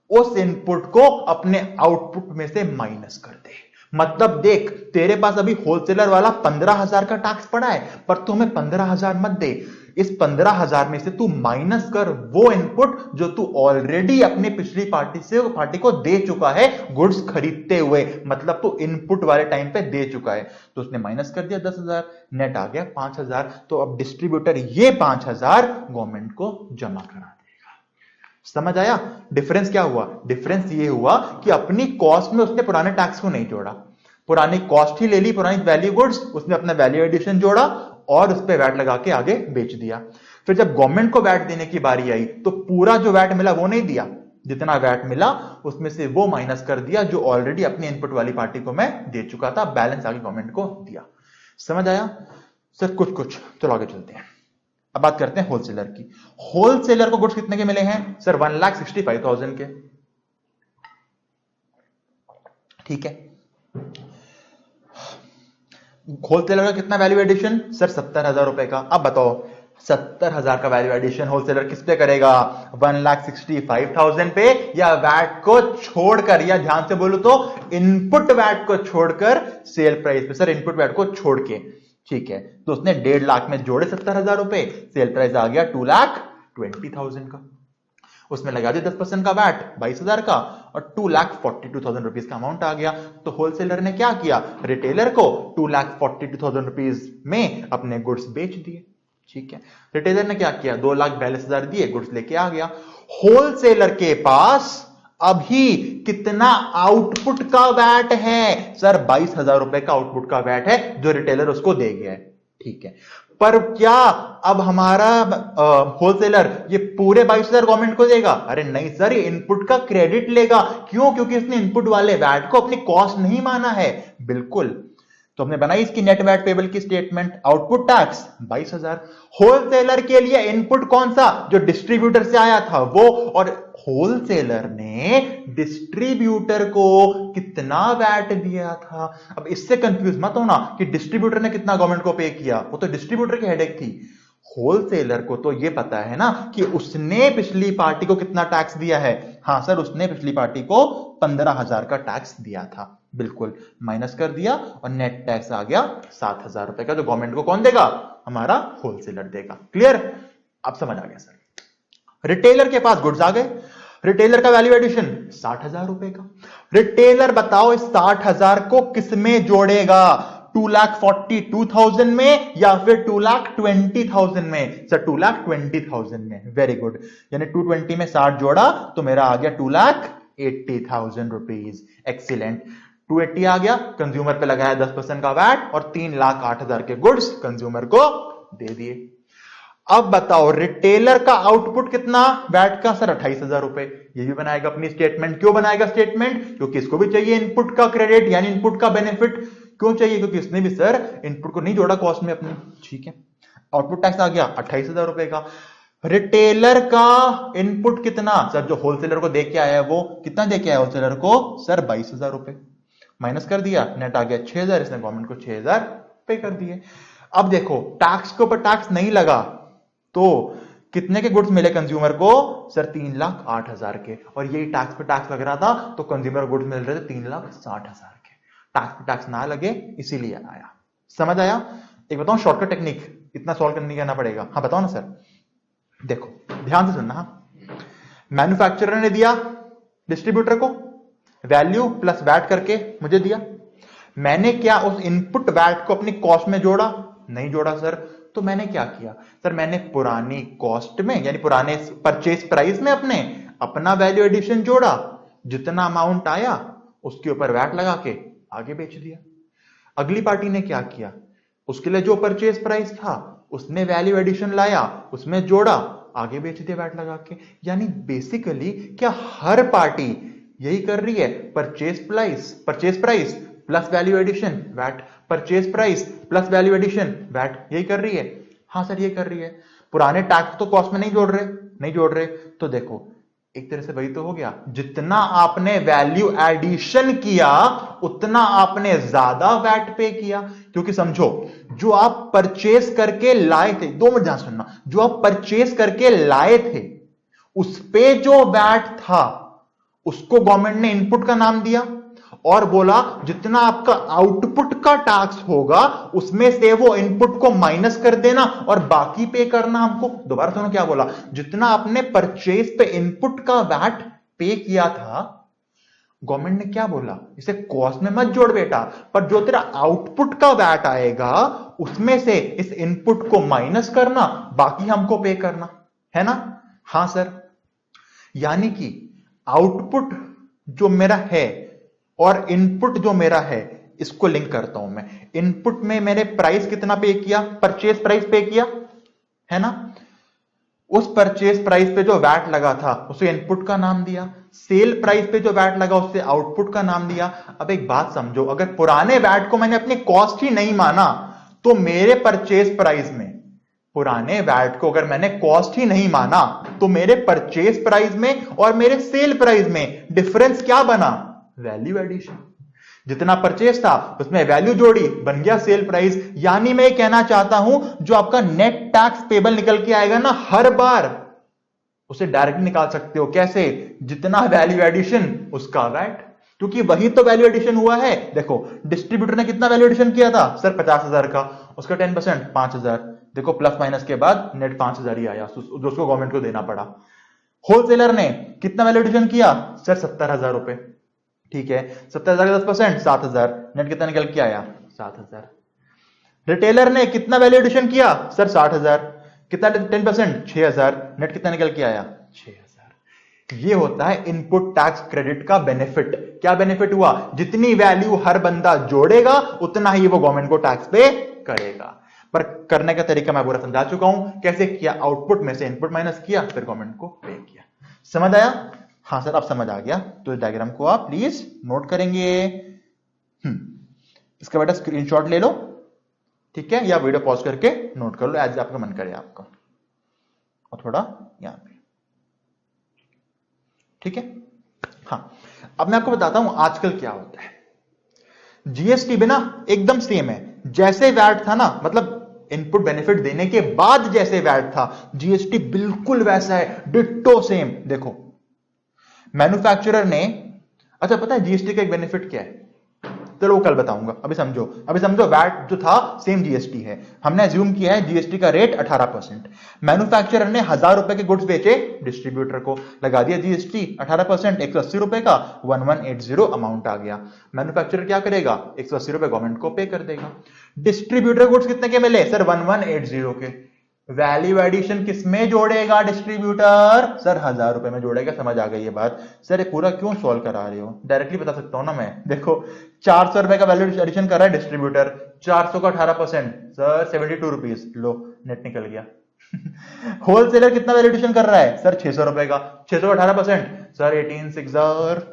उस इनपुट को अपने आउटपुट में से माइनस कर दे। मतलब देख, तेरे पास अभी होलसेलर वाला 15,000 का टैक्स पड़ा है, पर तू हमें 15,000 मत दे। इस 15,000 में से तू माइनस कर वो इनपुट जो तू ऑलरेडी अपनी पिछली पार्टी को दे चुका है गुड्स खरीदते हुए। मतलब तू इनपुट वाले टाइम पे दे चुका है, तो उसने माइनस कर दिया 10,000, नेट आ गया 5,000। तो अब डिस्ट्रीब्यूटर ये 5,000 गवर्नमेंट को जमा करा देगा। समझ आया? डिफरेंस क्या हुआ? डिफरेंस ये हुआ कि अपनी कॉस्ट में उसने पुराने टैक्स को नहीं जोड़ा, पुरानी कॉस्ट ही ले ली, पुरानी वैल्यू गुड्स, उसने अपना वैल्यू एडिशन जोड़ा और उस पर वैट लगा के आगे बेच दिया। फिर जब गवर्नमेंट को वैट देने की बारी आई तो पूरा जो वैट मिला वो नहीं दिया, जितना वैट मिला उसमें से वो माइनस कर दिया जो ऑलरेडी अपनी इनपुट वाली पार्टी को मैं दे चुका था, बैलेंस आगे गवर्नमेंट को दिया। समझ आया सर? कुछ चलो आगे चलते हैं। अब बात करते हैं होलसेलर की। होलसेलर को गुड्स कितने के मिले हैं सर? 1,65,000 के। ठीक है, होलसेलर का कितना वैल्यू एडिशन सर? 70,000 रुपए का। अब बताओ 70,000 का वैल्यू एडिशन होलसेलर किस पे करेगा? 1,65,000 पे, या वैट को छोड़कर, या ध्यान से बोलूं तो इनपुट वैट को छोड़कर सेल प्राइस पे। सर इनपुट वैट को छोड़ के, ठीक है, तो उसने 1.5 लाख में जोड़े 70,000 रुपए, सेल प्राइस आ गया 2,20,000 का। उसमें लगा दिया 10% का वैट 22,000 का, और 2,42,000 रुपीज का अमाउंट आ गया। तो होलसेलर ने क्या किया? रिटेलर को 2,42,000 रुपीज में अपने गुड्स बेच दिए। ठीक है, रिटेलर ने क्या किया? 2,42,000 दिए, गुड्स लेके आ गया। होलसेलर के पास अभी कितना आउटपुट का वैट है सर? 22,000 रुपए का आउटपुट का वैट है जो रिटेलर उसको दे गया है। ठीक है, पर क्या अब हमारा होलसेलर ये पूरे 22,000 गवर्नमेंट को देगा? अरे नहीं सर, ये इनपुट का क्रेडिट लेगा। क्यों? क्योंकि इसने इनपुट वाले वैट को अपनी कॉस्ट नहीं माना है। बिल्कुल, तो हमने बनाई इसकी नेट वैट पेबल की स्टेटमेंट। Output tax 22,000। होलसेलर के लिए इनपुट कौन सा? जो डिस्ट्रीब्यूटर से आया था वो। और होलसेलर ने डिस्ट्रीब्यूटर को कितना वैट दिया था? अब इससे कंफ्यूज मत होना कि डिस्ट्रीब्यूटर ने कितना गवर्नमेंट को पे किया, वो तो डिस्ट्रीब्यूटर की हेडेक थी। होलसेलर को तो ये पता है ना कि उसने पिछली पार्टी को कितना टैक्स दिया है। हाँ सर, उसने पिछली पार्टी को 15,000 का टैक्स दिया था। बिल्कुल, माइनस कर दिया और नेट टैक्स आ गया 7,000 रुपए का, जो गवर्नमेंट को कौन देगा? हमारा होलसेलर देगा। क्लियर? अब समझ आ गया सर। रिटेलर के पास गुड्स आ गए, रिटेलर का वैल्यू एडिशन 60,000 रुपए का। रिटेलर बताओ इस 60,000 को किस में जोड़ेगा? 2,42,000 में या फिर 2,20,000 में? सर 2,20,000 में। वेरी गुड, यानी 220 में 60 जोड़ा तो मेरा आ गया 2,80,000 रुपीज। एक्सीलेंट, 280 आ गया, कंज्यूमर पे लगाया 10% का वैट और 3,08,000 के गुड्स कंज्यूमर को दे दिए। अब बताओ रिटेलर का आउटपुट कितना वैट का? सर 28,000 रुपए। ये भी बनाएगा अपनी स्टेटमेंट। क्यों बनाएगा स्टेटमेंट? क्योंकि इसको भी चाहिए इनपुट का क्रेडिट, यानी इनपुट का बेनिफिट। क्यों चाहिए? क्योंकि इसने भी सर इनपुट को नहीं जोड़ा कॉस्ट में अपनी। ठीक है, आउटपुट टैक्स आ गया 28,000 रुपए का। रिटेलर का इनपुट कितना? सर जो होलसेलर को दे के आया है वो कितना दे के आया होलसेलर को? सर 22,000 रुपए। माइनस कर दिया, नेट आ गया 6,000। इसने गवर्नमेंट को 6,000 पे कर दिए। अब देखो टैक्स के ऊपर टैक्स नहीं लगा तो कितने के गुड्स मिले कंज्यूमर को? सर 3,08,000 के। और यही टैक्स पे टैक्स लग रहा था तो कंज्यूमर गुड्स मिल रहे थे 3,60,000 के। टैक्स पे टैक्स ना लगे इसीलिए आया। समझ आया? एक बताऊं शॉर्टकट टेक्निक, इतना सॉल्व करने करना पड़ेगा। हाँ बताओ ना सर। देखो ध्यान से सुनना। मैन्युफैक्चरर ने दिया डिस्ट्रीब्यूटर को वैल्यू प्लस वैट करके मुझे दिया। मैंने क्या उस इनपुट वैट को अपनी कॉस्ट में जोड़ा? नहीं जोड़ा सर। तो मैंने क्या किया? सर मैंने पुरानी कॉस्ट में यानी पुराने परचेज प्राइस में अपना वैल्यू एडिशन जोड़ा, जितना अमाउंट आया उसके ऊपर वैट लगा के आगे बेच दिया। अगली पार्टी ने क्या किया? उसके लिए जो परचेज प्राइस था उसने वैल्यू एडिशन लाया, उसमें जोड़ा, आगे बेच दिया वैट लगा के। यानी बेसिकली क्या हर पार्टी यही कर रही है? Purchase price plus value addition VAT, purchase price plus value addition VAT, यही कर रही है। हाँ सर ये कर रही है। पुराने टैक्स तो कॉस्ट में नहीं जोड़ रहे, तो देखो एक तरह से वही तो हो गया, जितना आपने वैल्यू एडिशन किया उतना आपने ज्यादा वैट पे किया। क्योंकि समझो, जो आप परचेस करके लाए थे, 2 मिनट ध्यान सुनना, जो आप परचेस करके लाए थे उस पे जो वैट था उसको गवर्नमेंट ने इनपुट का नाम दिया और बोला जितना आपका आउटपुट का टैक्स होगा उसमें से वो इनपुट को माइनस कर देना और बाकी पे करना हमको। दोबारा सुनो क्या बोला, जितना आपने परचेज पे इनपुट का वैट पे किया था, गवर्नमेंट ने क्या बोला, इसे कॉस्ट में मत जोड़ बेटा, पर जो तेरा आउटपुट का वैट आएगा उसमें से इस इनपुट को माइनस करना, बाकी हमको पे करना, है ना? हां सर। यानी कि आउटपुट जो मेरा है और इनपुट जो मेरा है इसको लिंक करता हूं मैं। इनपुट में मैंने प्राइस कितना पे किया, परचेज प्राइस पे किया, है ना? उस परचेज प्राइस पे जो वैट लगा था उसे इनपुट का नाम दिया, सेल प्राइस पे जो वैट लगा उससे आउटपुट का नाम दिया। अब एक बात समझो, अगर पुराने वैट को मैंने अपनी कॉस्ट ही नहीं माना तो मेरे परचेज प्राइस में, पुराने वैट को अगर मैंने कॉस्ट ही नहीं माना तो मेरे परचेज प्राइस में और मेरे सेल प्राइस में डिफरेंस क्या बना, वैल्यू एडिशन। जितना परचेज था उसमें वैल्यू जोड़ी, बन गया सेल प्राइस। यानी मैं कहना चाहता हूं जो आपका नेट टैक्स पेबल निकल के आएगा ना हर बार, उसे डायरेक्ट निकाल सकते हो। कैसे? जितना वैल्यू एडिशन उसका वैट, क्योंकि वही तो वैल्यू एडिशन हुआ है। देखो डिस्ट्रीब्यूटर ने कितना वैल्यू एडिशन किया था सर, 50,000 का, उसका 10% 5,000, देखो प्लस माइनस के बाद नेट 5,000 ही आया जो उसको गवर्नमेंट को देना पड़ा। होलसेलर ने कितना वैल्यू एडिशन किया सर, 70,000 रुपए, ठीक है, 70,000 का 10% 7,000, नेट कितना निकल के आया 7,000। रिटेलर ने कितना वैल्यू एडिशन किया सर, 60,000, कितना 10% 6,000, नेट कितना निकल के आया 6,000। ये होता है इनपुट टैक्स क्रेडिट का बेनिफिट। क्या बेनिफिट हुआ, जितनी वैल्यू हर बंदा जोड़ेगा उतना ही वो गवर्नमेंट को टैक्स पे करेगा। पर करने का तरीका मैं पूरा समझा चुका हूं, कैसे किया, आउटपुट में से इनपुट माइनस किया फिर गवर्नमेंट को पे किया। समझ आया? हाँ सर अब समझ आ गया। तो इस डायग्राम को आप प्लीज नोट करेंगे। इसका बेटा स्क्रीनशॉट ले लो, ठीक है, या वीडियो पॉज करके नोट कर लो एज आपका मन करे आपका, और थोड़ा यहां पे, ठीक है। हाँ अब मैं आपको बताता हूं आजकल क्या होता है। जीएसटी भी ना एकदम सेम है, जैसे वैट था ना, मतलब इनपुट बेनिफिट देने के बाद जैसे वैट था, जीएसटी बिल्कुल वैसा है, डिट्टो सेम। देखो मैन्युफैक्चरर ने, अच्छा पता है जीएसटी का एक बेनिफिट क्या है, चलो वो कल बताऊंगा। अभी समझो वैट जो था सेम जीएसटी है, हमने अज्यूम किया है जीएसटी का रेट 18%। मैन्युफैक्चरर ने 1,000 रुपए के गुड्स बेचे, डिस्ट्रीब्यूटर को लगा दिया जीएसटी 18%, 180 रुपए का 1180 अमाउंट आ गया। मैन्युफैक्चरर क्या करेगा, 180 रुपए गवर्नमेंट को पे कर देगा। डिस्ट्रीब्यूटर गुड्स कितने के मिले सर, 1180 के। वैल्यू एडिशन किसमें जोड़ेगा डिस्ट्रीब्यूटर, सर 1,000 रुपए में जोड़ेगा। समझ आ गई ये बात? सर ये पूरा क्यों सॉल्व करा रहे हो, डायरेक्टली बता सकता हूं ना मैं। देखो 400 रुपए का वैल्यू एडिशन कर रहा है डिस्ट्रीब्यूटर, 400 का 18%, सर 72 रुपीज, लो नेट निकल गया। होलसेलर कितना वैल्यू एडिशन कर रहा है सर, 600 रुपए का, 600 का 18%, सर 18,600।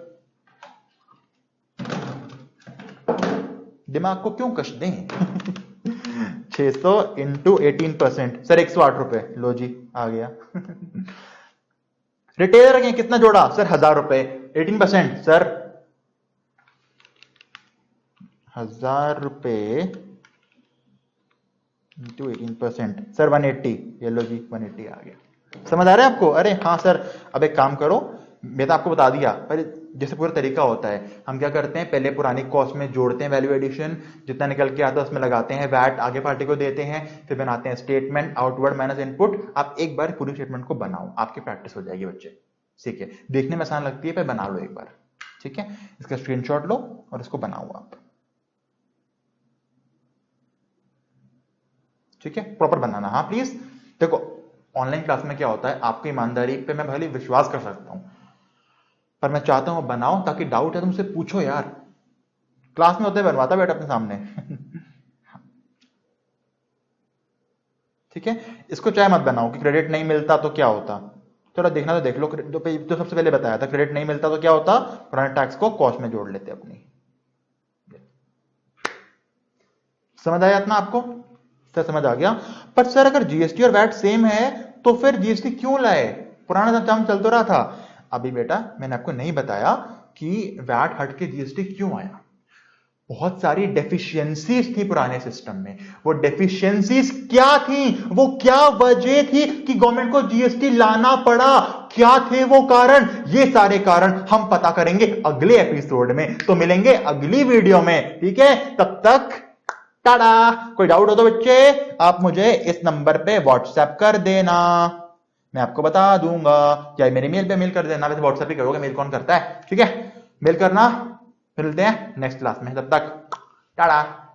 दिमाग को क्यों कष्ट दें। 600 इंटू 18%, सर 108 रुपए, लो जी आ गया। रिटेलर ने कितना जोड़ा सर, 1,000 रुपए, 18%, सर 1,000 रुपए इंटू 18%, सर 180, ये लो जी 180 आ गया। समझ आ रहा है आपको? अरे हाँ सर, अब एक काम करो, मैं तो आपको बता दिया, पर जैसे पूरा तरीका होता है, हम क्या करते हैं, पहले पुरानी कॉस्ट में जोड़ते हैं वैल्यू एडिशन, जितना निकल के आता है उसमें लगाते हैं वैट, आगे पार्टी को देते हैं, फिर बनाते हैं स्टेटमेंट, आउटवर्ड माइनस इनपुट। आप एक बार पूरी स्टेटमेंट को बनाओ, आपकी प्रैक्टिस हो जाएगी बच्चे, ठीक है। देखने में आसान लगती है पर बना लो एक बार, ठीक है। इसका स्क्रीनशॉट लो और इसको बनाओ आप, ठीक है, प्रॉपर बनाना। हाँ प्लीज। देखो ऑनलाइन क्लास में क्या होता है, आपकी ईमानदारी पे मैं भले विश्वास कर सकता हूं, पर मैं चाहता हूं बनाओ, ताकि डाउट है तुमसे पूछो यार। क्लास में होते बनवाता बेटा अपने सामने। ठीक है, इसको चाहे मत बनाओ कि क्रेडिट नहीं मिलता तो क्या होता, थोड़ा देखना तो देख लो। तो सबसे पहले बताया था क्रेडिट नहीं मिलता तो क्या होता, पुराने टैक्स को कॉस्ट में जोड़ लेते अपनी। समझ आया इतना आपको? तो समझ आ गया। पर सर अगर जीएसटी और वैट सेम है तो फिर जीएसटी क्यों लाए, पुराना काम चल तो रहा था। अभी बेटा मैंने आपको नहीं बताया कि वैट हट के जीएसटी क्यों आया। बहुत सारी डेफिशिएंसीज थी पुराने सिस्टम में। वो डेफिशिएंसीज क्या थी, वो क्या वजह थी कि गवर्नमेंट को जीएसटी लाना पड़ा, क्या थे वो कारण, ये सारे कारण हम पता करेंगे अगले एपिसोड में। तो मिलेंगे अगली वीडियो में, ठीक है। तब तक टाटा। कोई डाउट हो तो बच्चे आप मुझे इस नंबर पे व्हाट्सएप कर देना, मैं आपको बता दूंगा, या मेरे मेल पे मेल कर देना। वैसे व्हाट्सएप ही करोगे, मेल कौन करता है, ठीक है। मेल करना, मिलते हैं नेक्स्ट क्लास में, तब तक टाटा।